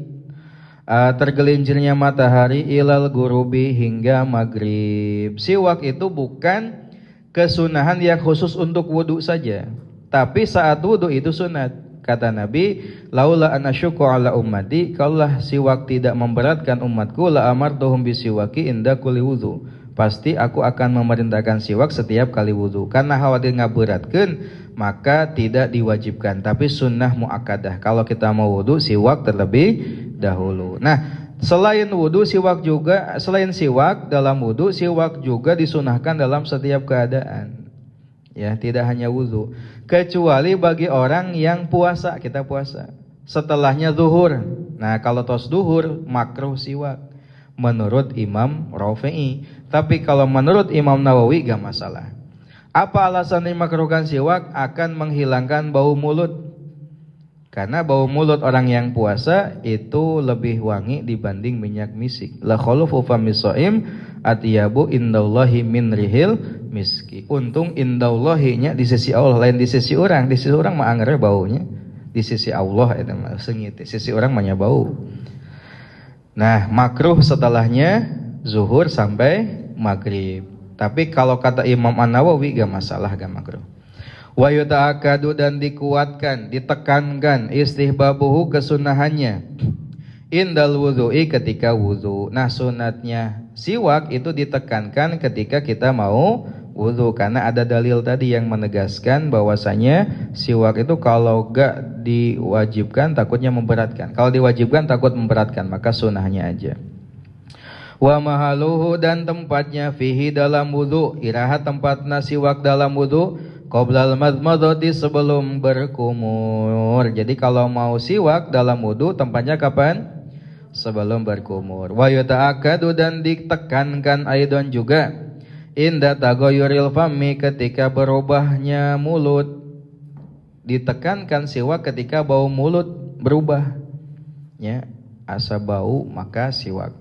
tergelincirnya matahari ilal gurubi hingga maghrib. Siwak itu bukan kesunahan yang khusus untuk wudu saja, tapi saat wudu itu sunat. Kata Nabi, laula anasyuqqa ala ummati, kalaulah siwak tidak memberatkan umatku, la amartuhum bisiwaki inda kulli wudu. Pasti aku akan memerintahkan siwak setiap kali wudu. Karena khawatir ngaberatkeun, maka tidak diwajibkan, tapi sunnah muakkadah. Kalau kita mau wudu, siwak terlebih dahulu. Nah, selain siwak dalam wudu, siwak juga disunahkan dalam setiap keadaan. Ya, tidak hanya wudu, kecuali bagi orang yang puasa. Kita puasa setelahnya zuhur. Nah, kalau tos zuhur makruh siwak menurut Imam Rafi'i, tapi kalau menurut Imam Nawawi gak masalah. Apa alasan dimakruhkan siwak? Akan menghilangkan bau mulut. Karena bau mulut orang yang puasa itu lebih wangi dibanding minyak misik. La khulufu famis shaim atyabu indallahi min rihil miski. Untung indallahi-nya di sisi Allah, lain di sisi orang. Di sisi orang mah anggar baunya. Di sisi Allah itu mah seungit. Di sisi orang mah bau. Nah, makruh setelahnya zuhur sampai maghrib. Tapi kalau kata Imam An-Nawawi gak masalah, gak makruh. Wa yuta'akadu, dan dikuatkan, ditekankan istihbabuhu kesunahannya indal wudu'i ketika wudu. Nah, sunatnya siwak itu ditekankan ketika kita mau wudu, karena ada dalil tadi yang menegaskan bahwasanya siwak itu kalau gak diwajibkan takutnya memberatkan, kalau diwajibkan takut memberatkan, maka sunahnya aja. Wa mahaluhu, dan tempatnya fihi dalam wudu, iraha tempatna siwak dalam wudu, qoblal madmadati sebelum berkumur. Jadi kalau mau siwak dalam wudu tempatnya kapan? Sebelum berkumur. Wa yuta'akadu, dan ditekankan aidon juga inda tagoyuril fami ketika berubahnya mulut. Ditekankan siwak ketika bau mulut berubah, ya, asa bau maka siwak.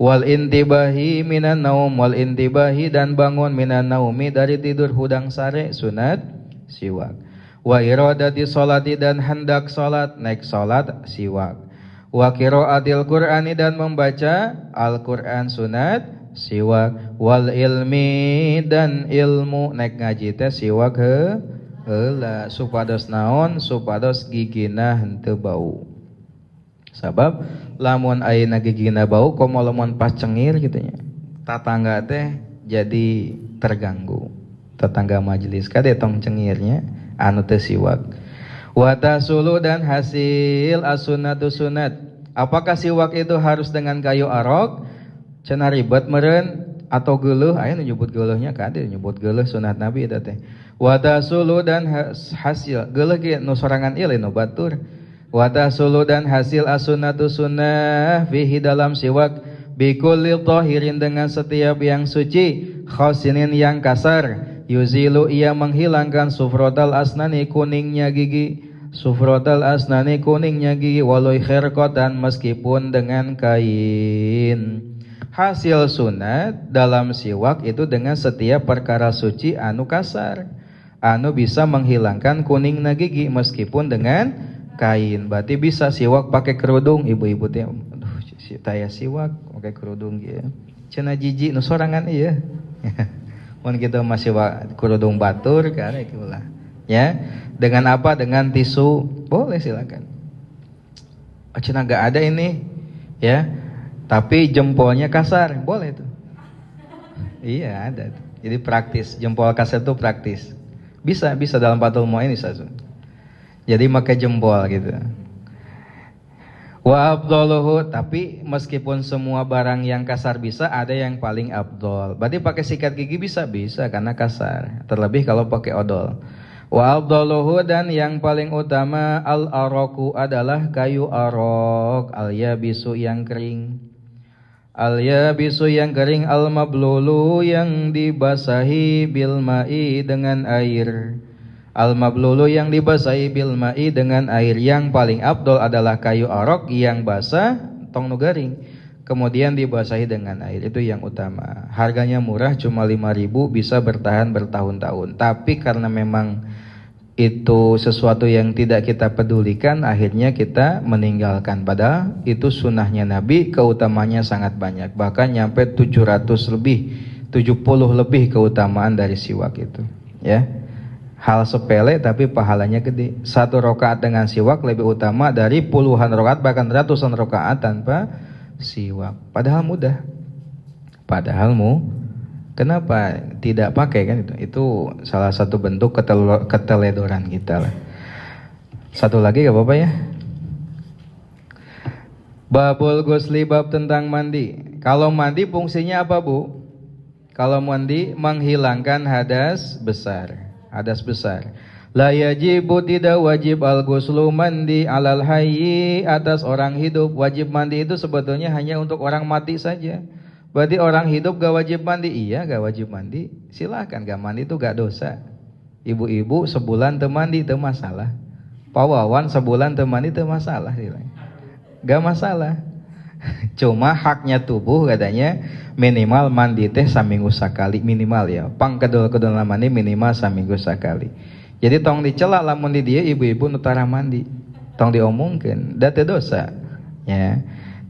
Wal intibahi minan naum, wal intibahi, dan bangun minan naumi dari tidur hudang sare, sunat siwak. Wa iradati sholati, dan hendak sholat, naik sholat siwak. Wa qiraatil qur'ani, dan membaca Al-Qur'an, sunat siwak. Wal ilmi, dan ilmu, naik ngaji teh siwak heula supados naon, supados gigina henteu bau. Sabab lamun ayeuna gigina bau komo lamun pas cengir gitu nya, tatangga teh jadi terganggu. Tetangga majelis kade tong cengirnya anu teu siwak. Wa tasulu, dan hasil as-sunnatu sunat. Apakah siwak itu harus dengan kayu arok? Cenah ribet meureun atau geuleuh? Aya nu nyebut geuleuhnya kade nyebut geuleuh sunat Nabi eta teh. Wa tasulu, dan hasil geuleuh ge nu sorangan ieu lain nu batur. Wa tasulu, dan hasil as-sunnatu sunnah fihi dalam siwak bikulli tahirin dengan setiap yang suci, khasinin yang kasar, yuzilu ia menghilangkan sufrotal asnani kuningnya gigi, Sufrotal asnani kuningnya gigi, walau khirqatan meskipun dengan kain. Hasil sunat dalam siwak itu dengan setiap perkara suci anu kasar, anu bisa menghilangkan kuningna gigi meskipun dengan kain. Berarti bisa siwak pakai kerudung, ibu-ibu teh, aduh taya siwak pakai kerudung gitu. Cenah jijik nu sorangan ieu. Mun kita masih kerudung batur kan itulah. Ya. Dengan apa? Dengan tisu. Boleh silakan. Cenah enggak ada ini. Ya. Tapi jempolnya kasar, boleh tuh. Iya, ada. Jadi praktis, jempol kasar itu praktis. Bisa dalam Fathul Mu'in bisa. Jadi pakai jempol gitu. Wa afdaluhu, tapi meskipun semua barang yang kasar bisa, ada yang paling afdal. Berarti pakai sikat gigi bisa karena kasar. Terlebih kalau pakai odol. Wa afdaluhu, dan yang paling utama al-araku adalah kayu arok, al-yabisu yang kering. Al-yabisu yang kering, al-mablulu yang dibasahi bil ma'i dengan air. Al-mablulu yang dibasahi bil ma'i dengan air. Yang paling afdol adalah kayu arok yang basah tong nu garing, kemudian dibasahi dengan air. Itu yang utama. Harganya murah, cuma 5.000, bisa bertahan bertahun-tahun. Tapi karena memang itu sesuatu yang tidak kita pedulikan, akhirnya kita meninggalkan. Padahal itu sunnahnya Nabi, keutamanya sangat banyak, bahkan nyampe 700 lebih, 70 lebih keutamaan dari siwak itu. Ya, hal sepele tapi pahalanya gede. 1 rakaat dengan siwak lebih utama dari puluhan rakaat, bahkan ratusan rakaat tanpa siwak. Padahal mudah. Kenapa tidak pakai kan itu? Itu salah satu bentuk keteledoran kita lah. Satu lagi gak apa-apa ya. Babul ghusli, bab tentang mandi. Kalau mandi fungsinya apa, Bu? Kalau mandi menghilangkan hadas besar. La yajibu, tidak wajib al-ghuslu, mandi alal hayyi, atas orang hidup. Wajib mandi itu sebetulnya hanya untuk orang mati saja. Berarti orang hidup gak wajib mandi? Iya, gak wajib mandi. Silakan, gak mandi itu gak dosa. Ibu-ibu sebulan teu mandi teu masalah. Pawawan sebulan teu mandi teu masalah. Gak masalah. Cuma haknya tubuh katanya minimal mandi teh saminggu sakali, minimal ya. Pang kedul-kedul mandi minimal saminggu sakali. Jadi tong dicela lamun di dia ibu-ibu nu tara mandi. Tong diomongkeun, da teu dosa. Ya.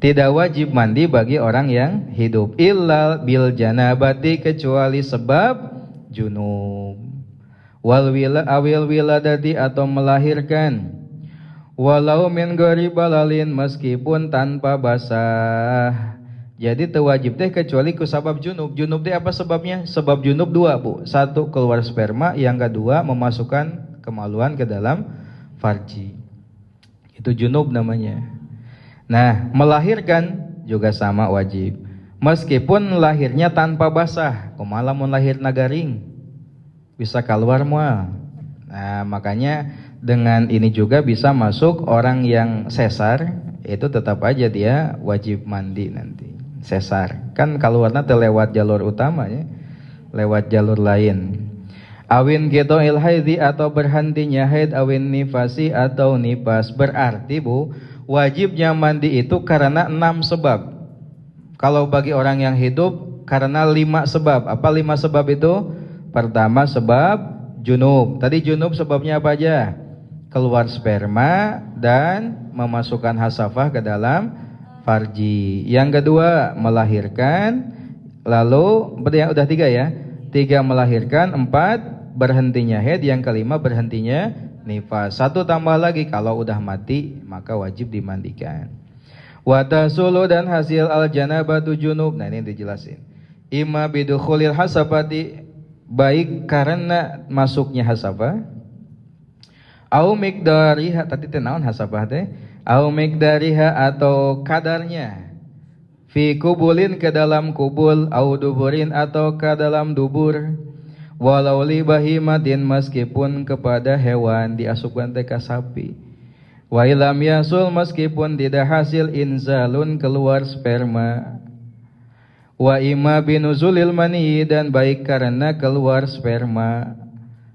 Tidak wajib mandi bagi orang yang hidup, illal bil janabati, kecuali sebab junub, wal awil wiladati, atau melahirkan, walau min ghairi balalin, meskipun tanpa basah. Jadi teu wajib teh kecuali ku sabab junub. Junub teh apa sebabnya? Sebab junub 2, Bu. 1 keluar sperma, yang kedua memasukkan kemaluan ke dalam farji. Itu junub namanya. Nah, melahirkan juga sama wajib. Meskipun lahirnya tanpa basah, kumaha mun lahirna garing? Bisa keluar moal. Nah, makanya dengan ini juga bisa masuk orang yang sesar, itu tetap aja dia wajib mandi nanti. Sesar. Kan keluarnya lewat jalur utamanya, lewat jalur lain. Awin gitu ilhaidi, atau berhentinya haid, awin nifasi, atau nifas. Berarti, Bu, wajibnya mandi itu karena 6 sebab. Kalau bagi orang yang hidup karena 5 sebab. Apa 5 sebab itu? Pertama sebab junub. Tadi junub sebabnya apa aja? Keluar sperma dan memasukkan hasafah ke dalam farji. Yang kedua melahirkan. Lalu udah 3 ya. 3 melahirkan, 4 berhentinya haid, yang kelima berhentinya nifas. 1 tambah lagi, kalau udah mati maka wajib dimandikan. Wa tasulu, dan hasil al-janabatu junub. Nah ini dijelasin. Imma bidukhulil hasabati, baik karena masuknya hasabah. Au miqdariha, tadi teh naon hasabah teh? Au miqdariha, atau kadarnya. Fi kubulin, ke dalam kubul. Au duburin, atau ke dalam dubur. Walau li bahimatin, meskipun kepada hewan, diasupkan teh ka sapi. Wa ilam yasul, meskipun tidak hasil inzalun, keluar sperma. Wa imma binuzulil mani, dan baik karena keluar sperma.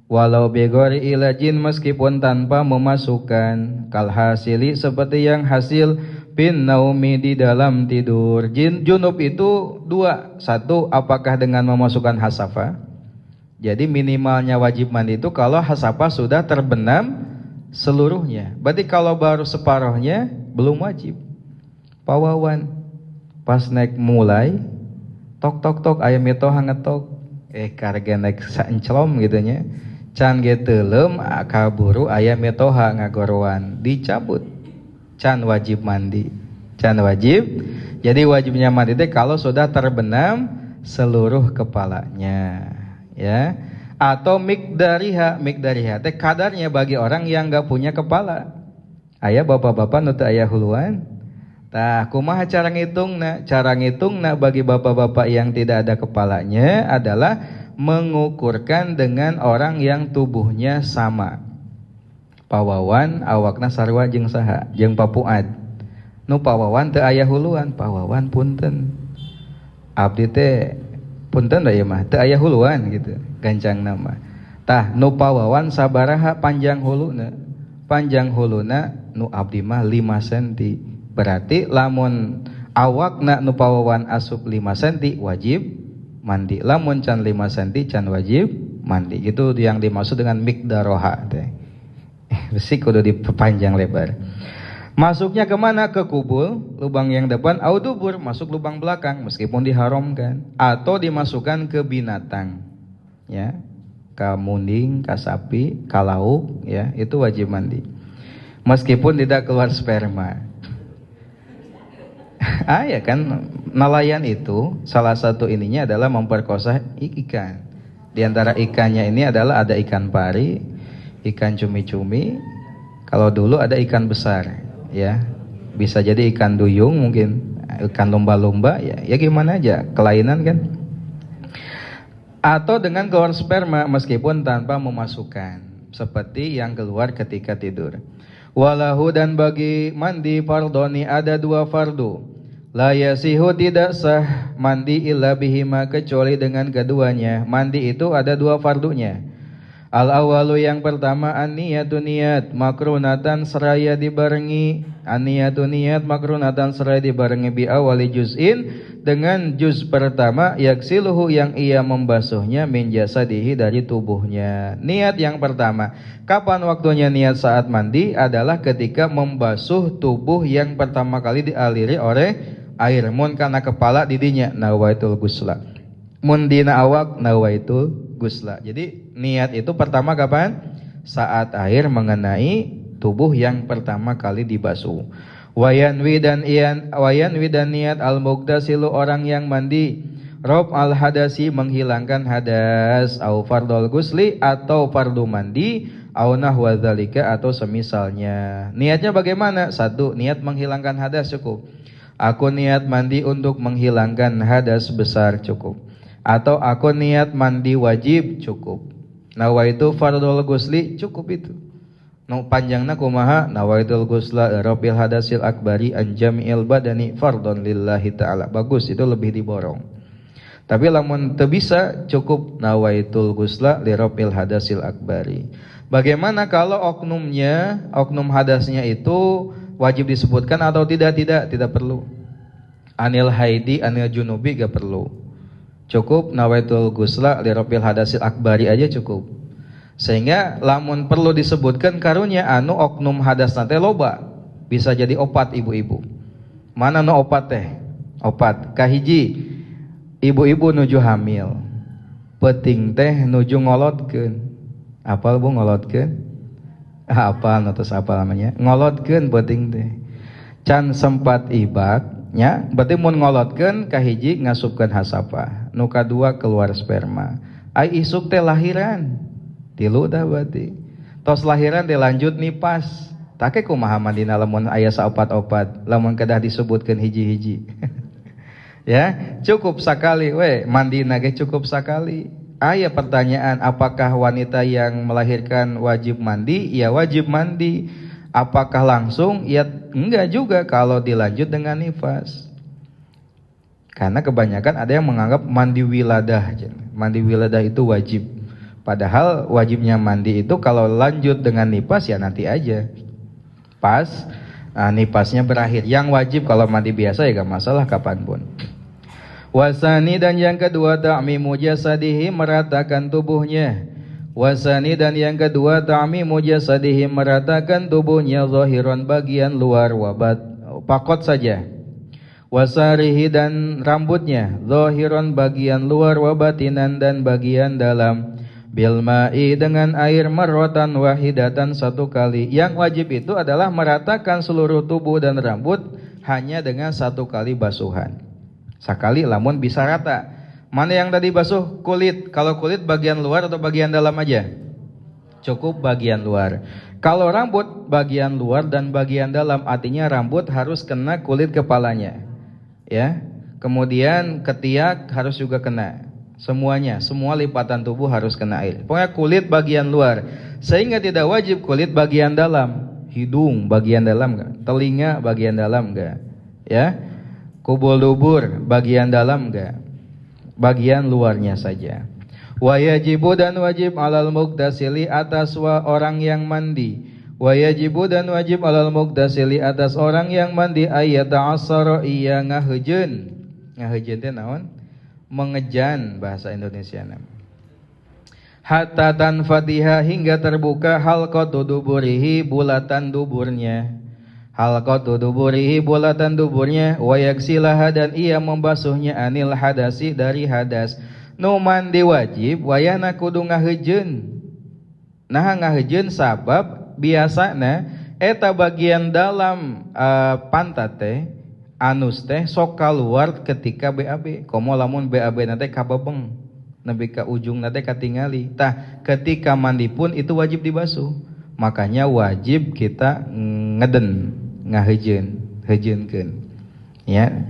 walau bigori ilajin meskipun tanpa memasukkan, kalhasili seperti yang hasil bin naumi di dalam tidur. Junub itu dua, satu apakah dengan memasukkan hasafa, jadi minimalnya wajib mandi itu kalau hasafa sudah terbenam seluruhnya. Berarti kalau baru separuhnya belum wajib. Pawawan pas naik mulai tok tok tok aya metoha ngetok karga naik saenclom gitu nya. Can ge teuleum kaburu aya metoha ngagorowan dicabut. Can wajib mandi. Can wajib. Jadi wajibnya mandi teh kalau sudah terbenam seluruh kepalanya, ya. Atau mikdariha teh kadarnya bagi orang yang enggak punya kepala. Aya bapak-bapak nu teu aya huluan. Tah kumaha cara ngitungna? Cara ngitungna bagi bapak-bapak yang tidak ada kepalanya adalah mengukurkan dengan orang yang tubuhnya sama. Pawawan awakna sarua jeung saha? Jeung papuad. Nu pawawan teu aya huluan, pawawan punten. Abdi teh punten da ieu mah teu aya huluan gitu. Gancang nama. Tah nu pawawan sabaraha panjang huluna? Panjang huluna nu abdi mah 5 cm. Berarti lamun awakna nu pawawan asup 5 cm wajib mandi. Lamun can 5 cm can wajib mandi. Itu yang dimaksud dengan mikdaroha teh. Besi kudu diperpanjang lebar. Masuknya kemana? Ke kubul, lubang yang depan, audubur, masuk lubang belakang meskipun diharamkan, atau dimasukkan ke binatang, ya, ke munding, ke sapi, ke lauk, ya, itu wajib mandi. Meskipun tidak keluar sperma. Ya kan, nelayan itu salah satu ininya adalah memperkosa ikan. Di antara ikannya ini adalah ada ikan pari, ikan cumi-cumi. Kalau dulu ada ikan besar, ya, bisa jadi ikan duyung, mungkin ikan lumba-lumba, ya gimana aja, kelainan kan. Atau dengan keluar sperma meskipun tanpa memasukkan, seperti yang keluar ketika tidur. Walahu dan bagi mandi fardoni ada 2 fardu. La yasihu tidak sah mandi illa bihima kecuali dengan keduanya. Mandi itu ada 2 fardunya. Al awalu yang pertama an-niyatu niat makrunatan seraya dibarengi bi awali juz'in dengan juz pertama yaksiluhu yang ia membasuhnya min jasadihi dari tubuhnya. Niat yang pertama. Kapan waktunya niat saat mandi? Adalah ketika membasuh tubuh yang pertama kali dialiri oleh air. Mun kana kepala didinya nawaitul gusla. Mun dina awak nawaitul gusla. Jadi niat itu pertama kapan? Saat air mengenai tubuh yang pertama kali dibasuh. Wayanwi dan niat al-mughtasilu orang yang mandi, rob al-hadasi menghilangkan hadas, au fardul gusli atau fardu mandi, au nahwa dzalika atau semisalnya. Niatnya bagaimana? 1. Niat menghilangkan hadas cukup. Aku niat mandi untuk menghilangkan hadas besar cukup. Atau aku niat mandi wajib cukup. Nawaitu fardul gusli cukup itu. Nu panjangna kumaha? Nawaitul gusla rabbil hadasil akbari an jami'il badani fardhon lillahi ta'ala. Bagus, itu lebih diborong. Tapi lamun teu bisa cukup nawaitul gusla li rabbil hadasil akbari. Bagaimana kalau oknum hadasnya itu wajib disebutkan atau tidak perlu. Anil haidi, anil junubi gak perlu. Cukup nawaitul gusla li rabbil hadasil akbari aja cukup. Sehingga lamun perlu disebutkan karunya anu oknum hadas teh loba, bisa jadi opat ibu-ibu. Mana nu opat teh? Opat kahiji ibu-ibu nuju hamil. Peuting teh nuju ngolotkeun. Apal Bu ngolotkeun? Apal nutus apal namanya? Ngolotkeun peuting teh. Can sempat ibak nya, berarti mun ngolotkeun kahiji ngasupkeun hasapa. Nu kadua keluar sperma. Ai isuk teh lahiran. Tilu dah berarti. Tos lahiran dilanjut nipas. Take kumaha mandina lamun aya saopat-opat, lamun kedah disebutkeun hiji-hiji. Ya, cukup sakali we, mandina ge cukup sakali. Aya pertanyaan, apakah wanita yang melahirkan wajib mandi? Ya wajib mandi. Apakah langsung? Ya enggak juga kalau dilanjut dengan nifas. Karena kebanyakan ada yang menganggap mandi wiladah. Mandi wiladah itu wajib. Padahal wajibnya mandi itu kalau lanjut dengan nifas ya nanti aja. Pas nifasnya berakhir. Yang wajib kalau mandi biasa ya gak masalah kapanpun. Wasani dan yang kedua ta'mimu jasadihi meratakan tubuhnya. Wasani dan yang kedua ta'mimu jasadihi meratakan tubuhnya zahiran bagian luar wabat pakot saja. Wasarihi dan rambutnya zahiran bagian luar wabatinan dan bagian dalam. Bilma'i dengan air marratan wahidatan satu kali. Yang wajib itu adalah meratakan seluruh tubuh dan rambut hanya dengan satu kali basuhan. Sekali lamun bisa rata. Mana yang tadi basuh? Kulit. Kalau kulit bagian luar atau bagian dalam aja? Cukup bagian luar. Kalau rambut bagian luar dan bagian dalam, artinya rambut harus kena kulit kepalanya. Ya. Kemudian ketiak harus juga kena. Semuanya, semua lipatan tubuh harus kena air. Pokoknya kulit bagian luar. Sehingga tidak wajib kulit bagian dalam. Hidung bagian dalam enggak? Telinga bagian dalam enggak? Ya. Kubul dubur bagian dalam enggak? Bagian luarnya saja. Wa yajibu dan wajib alal muqtasili atas orang yang mandi. Wa yajibu dan wajib alal muqtasili atas orang yang mandi ayyata'assara iya ngahejeun. Ngahejeun teh naon? Mengejan bahasa Indonesia. Hatta tanfatiha hingga terbuka halqatu duburihi bulatan duburnya. Halqatu duburihi bulatan duburnya wa yaksilaha dan ia membasuhnya anil hadasi dari hadas. Nu mandi wajib wayahna kudu ngahejeun. Nah ngahejeun sabab biasana eta bagian dalam pantat teh anus teh sok kaluar ketika BAB. Komo lamun BAB nate kabebeng nepi ka ujung nate katingali. Tah ketika mandi pun itu wajib dibasuh. Makanya wajib kita ngeden ngahejeun, hejeunkeun. Ya.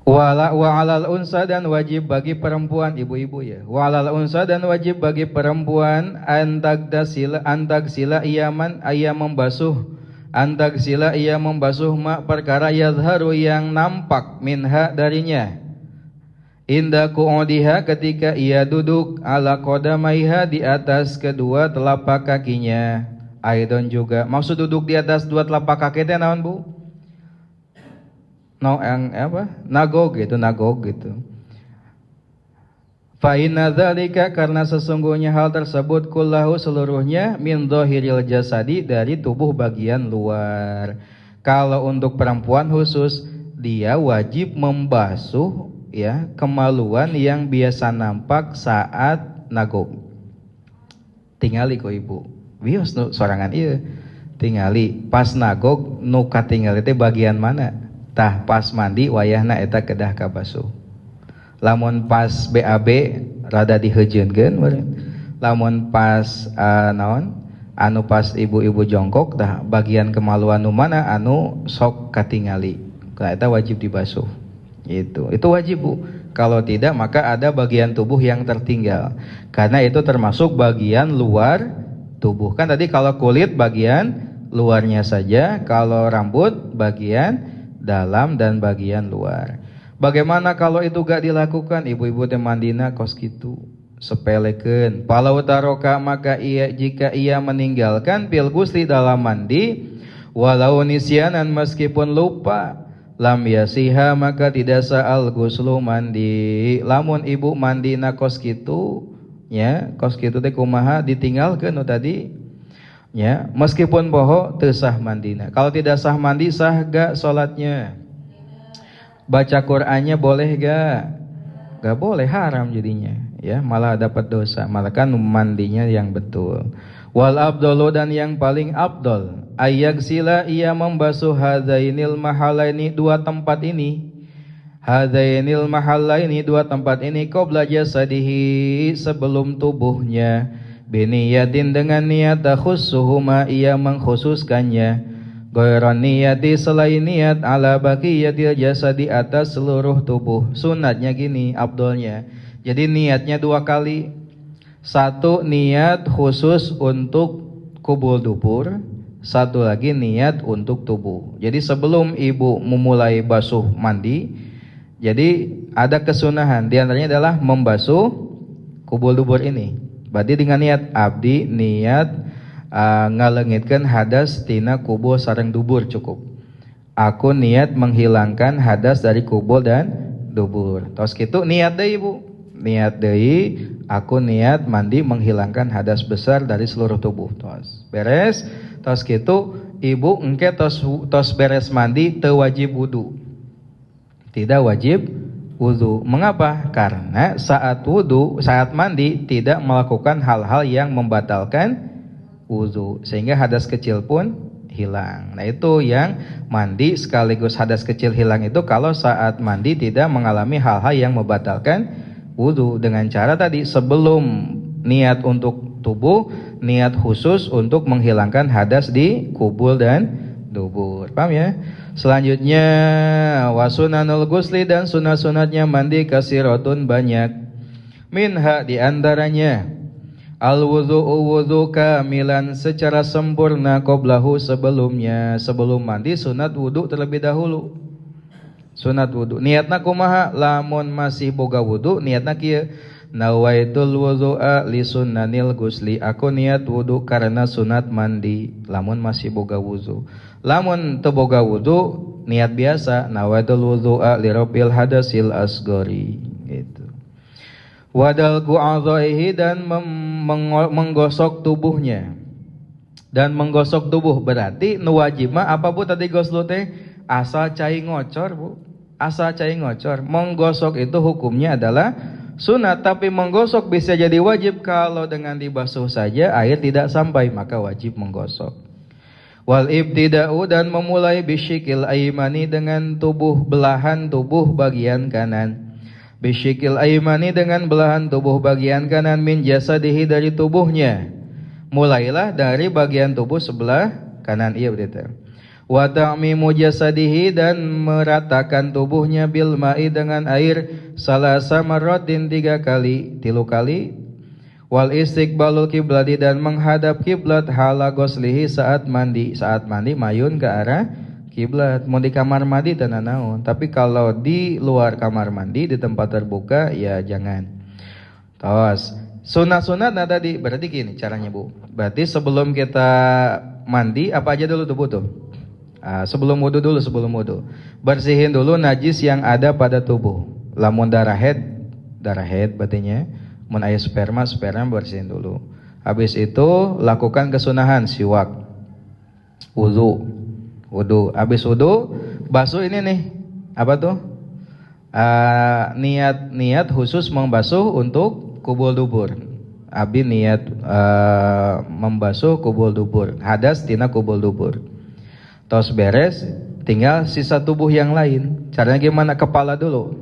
Wa alal unsa dan wajib bagi perempuan ibu-ibu ya. Wa alal unsa dan wajib bagi perempuan antagsila iyaman ayam membasuh. Antagsila ia membasuh ma perkara yazharu yang nampak minha darinya. Inda qu'udiha ketika ia duduk ala qadamaiha di atas kedua telapak kakinya. Aidon juga maksud duduk di atas dua telapak kaki teh naon Bu? Yang apa? Nagog gitu. Fa inna dzalika karena sesungguhnya hal tersebut kullahu seluruhnya min dhahiril jasadi dari tubuh bagian luar. Kalau untuk perempuan khusus dia wajib membasuh ya kemaluan yang biasa nampak saat nagog. Tingali ku ibu. Wios nu sorangan ieu. Tingali pas nagog nu katingali teh bagian mana? Tah pas mandi wayahna eta kedah kabasuh. Lamun pas BAB rada dihejeunkeun meureun. Lamun pas naon? Anu pas ibu-ibu jongkok tah bagian kemaluan nu mana anu sok katingali. Eta wajib dibasuh. Itu wajib Bu. Kalau tidak maka ada bagian tubuh yang tertinggal. Karena itu termasuk bagian luar tubuh. Kan tadi kalau kulit bagian luarnya saja, kalau rambut bagian dalam dan bagian luar. Bagaimana kalau itu gak dilakukan? Ibu-ibu teh mandina kos kitu sepelekeun. Palau taroka maka jika ia meninggalkan pil gusli dalam mandi walau nisyanan meskipun lupa lam yasiha maka tidak sa'al guslu mandi. Lamun ibu mandina kos kitu ya, kos kitu teh kumaha ditinggalkeun nu tadi ya, meskipun boho teu sah mandina. Kalau tidak sah mandi sah gak salatnya? Baca Qur'annya boleh gak? Gak boleh, haram jadinya ya, malah dapat dosa. Malah kan mandinya yang betul. Wal abdolu dan yang paling abdol ayagsila ia membasuh hadainil mahalaini dua tempat ini. Hadainil mahalaini dua tempat ini qabla jasadihi sebelum tubuhnya. Biniyatin dengan niat khussuhuma ia mengkhususkannya. Ghairan niyati selain niat ala baqiyatil jasadi atas seluruh tubuh. Sunatnya gini abdolnya. Jadi niatnya dua kali. Satu niat khusus untuk kubul dubur, satu lagi niat untuk tubuh. Jadi sebelum ibu memulai basuh mandi, jadi ada kesunahan. Di antaranya adalah membasuh kubul dubur ini. Berarti dengan niat abdi niat ngalengitkeun hadas tina kubul sareng dubur cukup. Aku niat menghilangkan hadas dari kubul dan dubur. Tos kitu niat deui Bu. Niat deui aku niat mandi menghilangkan hadas besar dari seluruh tubuh. Tos beres. Tos kitu ibu engke tos beres mandi teu wajib wudu. Tidak wajib wudu. Mengapa? Karena saat wudu, saat mandi tidak melakukan hal-hal yang membatalkan wudu, sehingga hadas kecil pun hilang. Nah itu yang mandi sekaligus hadas kecil hilang itu kalau saat mandi tidak mengalami hal-hal yang membatalkan wudu, dengan cara tadi sebelum niat untuk tubuh, niat khusus untuk menghilangkan hadas di kubul dan dubur. Paham ya? Selanjutnya wasunanul gusli, dan sunat-sunatnya mandi kasiratun banyak. Minha diantaranya al-wudu'u wudu kamilan secara sempurna qablahu sebelumnya. Sebelum mandi sunat wudu terlebih dahulu. Sunat wudu. Niatna kumaha? Lamun masih boga wudu, niatna kieu. Nawaitul wudu'a li sunnanil gusli. Aku niat wudu karena sunat mandi. Lamun masih boga wudu. Lamun teu boga wudu, niat biasa. Nawaitul wudu'a li rabil hadasil asgori. Gitu. Wadalku a'dha'ihi, dan menggosok tubuhnya. Dan menggosok tubuh berarti nu wajib mah apa Bu tadi goslu teh? Asal cai ngocor Bu. Asal cai ngocor. Menggosok itu hukumnya adalah sunat, tapi menggosok bisa jadi wajib kalau dengan dibasuh saja air tidak sampai, maka wajib menggosok. Wal ibtida'u, dan memulai bisyikil aimani dengan belahan tubuh bagian kanan. Bisyikil aimani dengan belahan tubuh bagian kanan min jasadihi dari tubuhnya. Mulailah dari bagian tubuh sebelah kanan, iya betul. Wa ta'mimu jasadihi, dan meratakan tubuhnya bil ma'i dengan air salasa marratin 3 kali, 3 kali. Wal istiqbalul kiblati, dan menghadap kiblat hala goslihi saat mandi. Saat mandi mayun ke arah kiblat. Mau di kamar mandi tenan naon, tapi kalau di luar kamar mandi di tempat terbuka ya jangan. Tos sunat-sunat nah tadi berarti gini caranya Bu. Berarti sebelum kita mandi apa aja dulu tuh butuh? Sebelum wudu dulu, sebelum wudu bersihin dulu najis yang ada pada tubuh. Lamun darah head berartinya. Mun aya sperma bersihin dulu. Habis itu lakukan kesunahan siwak, wudu. Habis wudu basuh ini nih apa tuh? Niat khusus membasuh untuk kubul dubur. Abi niat membasuh kubul dubur, hadas tina kubul dubur. Tos beres, tinggal sisa tubuh yang lain. Caranya gimana? Kepala dulu,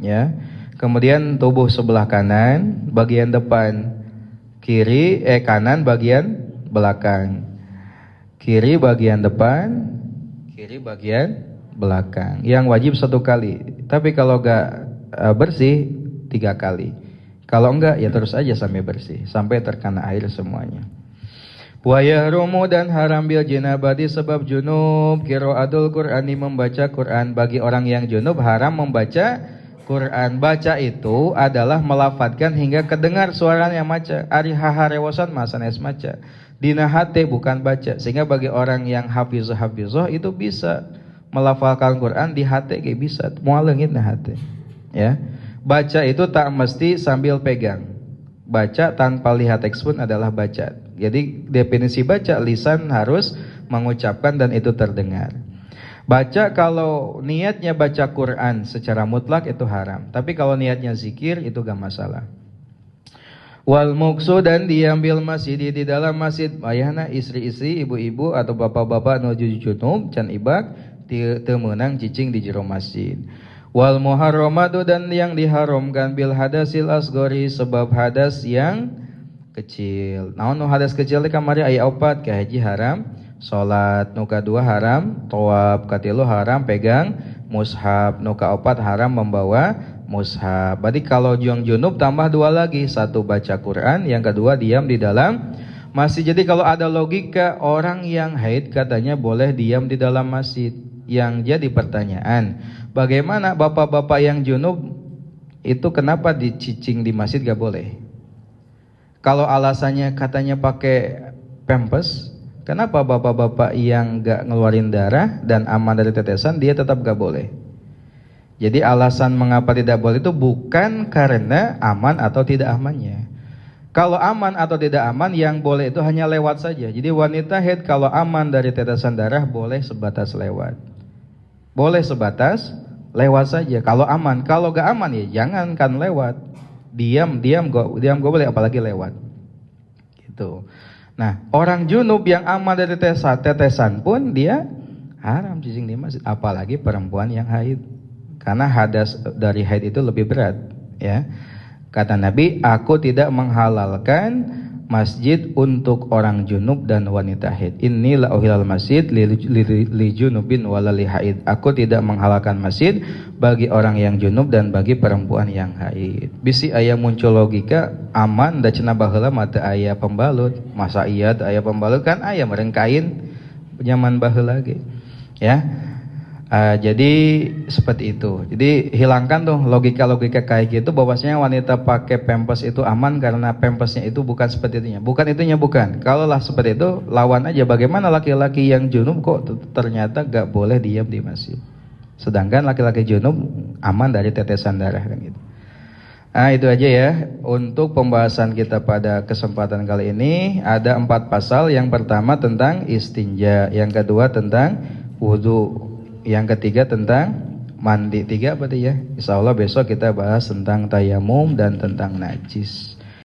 ya. Kemudian tubuh sebelah kanan, bagian depan, kanan bagian belakang, kiri bagian depan, kiri bagian belakang. Yang wajib 1 kali. Tapi kalau enggak bersih 3 kali. Kalau enggak ya terus aja sampai bersih, sampai terkena air semuanya. Wa yahrumu, dan haram bil jinabati sebab junub qiraatul Qur'ani membaca Quran. Bagi orang yang junub haram membaca Quran. Baca itu adalah melafadzkan hingga kedengar suaranya maca. Ari haharewosan masanes maca. Dina hate bukan baca. Sehingga bagi orang yang hafizah itu bisa melafalkan Quran di hate ge bisa. Moal leungit na hate. Ya. Baca itu tak mesti sambil pegang. Baca tanpa lihat teks pun adalah baca. Jadi definisi baca, lisan harus mengucapkan dan itu terdengar. Baca kalau niatnya baca Quran secara mutlak itu haram. Tapi kalau niatnya zikir itu gak masalah. Wal muksu, dan diambil masjid di dalam masjid. Ayahna istri-istri, ibu-ibu atau bapak-bapak nuju junub can ibak teu meunang cicing di jero masjid. Wal muharramatu, dan yang diharamkan bil hadasil asgori sebab hadas yang kecil. Naon nu hadas kecil teh kamari aya 4, kahiji haram salat, nu kadua haram thawab, katilu haram pegang mushaf, nu kaopat haram membawa mushaf. Berarti kalau yang junub tambah 2 lagi, 1 baca Quran, yang kedua diam di dalam masjid. Jadi kalau ada logika orang yang haid katanya boleh diam di dalam masjid. Yang jadi pertanyaan, bagaimana bapak-bapak yang junub itu kenapa dicicing di masjid gak boleh? Kalau alasannya katanya pakai pampers, kenapa bapak-bapak yang gak ngeluarin darah dan aman dari tetesan dia tetap gak boleh? Jadi alasan mengapa tidak boleh itu bukan karena aman atau tidak amannya. Kalau aman atau tidak aman, yang boleh itu hanya lewat saja. Jadi wanita haid kalau aman dari tetesan darah boleh sebatas lewat. Boleh sebatas lewat saja. Kalau aman, kalau gak aman ya jangan kan lewat. Diam gak boleh, apalagi lewat. Gitu. Nah, orang junub yang aman dari tetesan pun dia haram cicing di masjid, apalagi perempuan yang haid. Karena hadas dari haid itu lebih berat, ya. Kata Nabi, aku tidak menghalalkan masjid untuk orang junub dan wanita haid. Inilah uhilal masjid li junubin wala li haid. Aku tidak menghalalkan masjid bagi orang yang junub dan bagi perempuan yang haid. Bisi aya muncul logika aman da cenah baheula mata aya pembalut. Masa iya teu aya pembalut, kan aya meureun kain nyaman baheula ge. Ya. Jadi seperti itu. Jadi hilangkan tuh logika-logika kayak gitu bahwasanya wanita pakai pampers itu aman karena pampersnya itu bukan seperti itunya. Bukan itunya, bukan. Kalau lah seperti itu, lawan aja bagaimana laki-laki yang junub kok ternyata gak boleh diam di masjid. Sedangkan laki-laki junub aman dari tetesan darah kan gitu. Itu aja ya untuk pembahasan kita pada kesempatan kali ini. Ada 4 pasal. Yang pertama tentang istinja, yang kedua tentang wudu, yang ketiga tentang mandi. 3 berarti ya. Insyaallah besok kita bahas tentang tayamum dan tentang najis.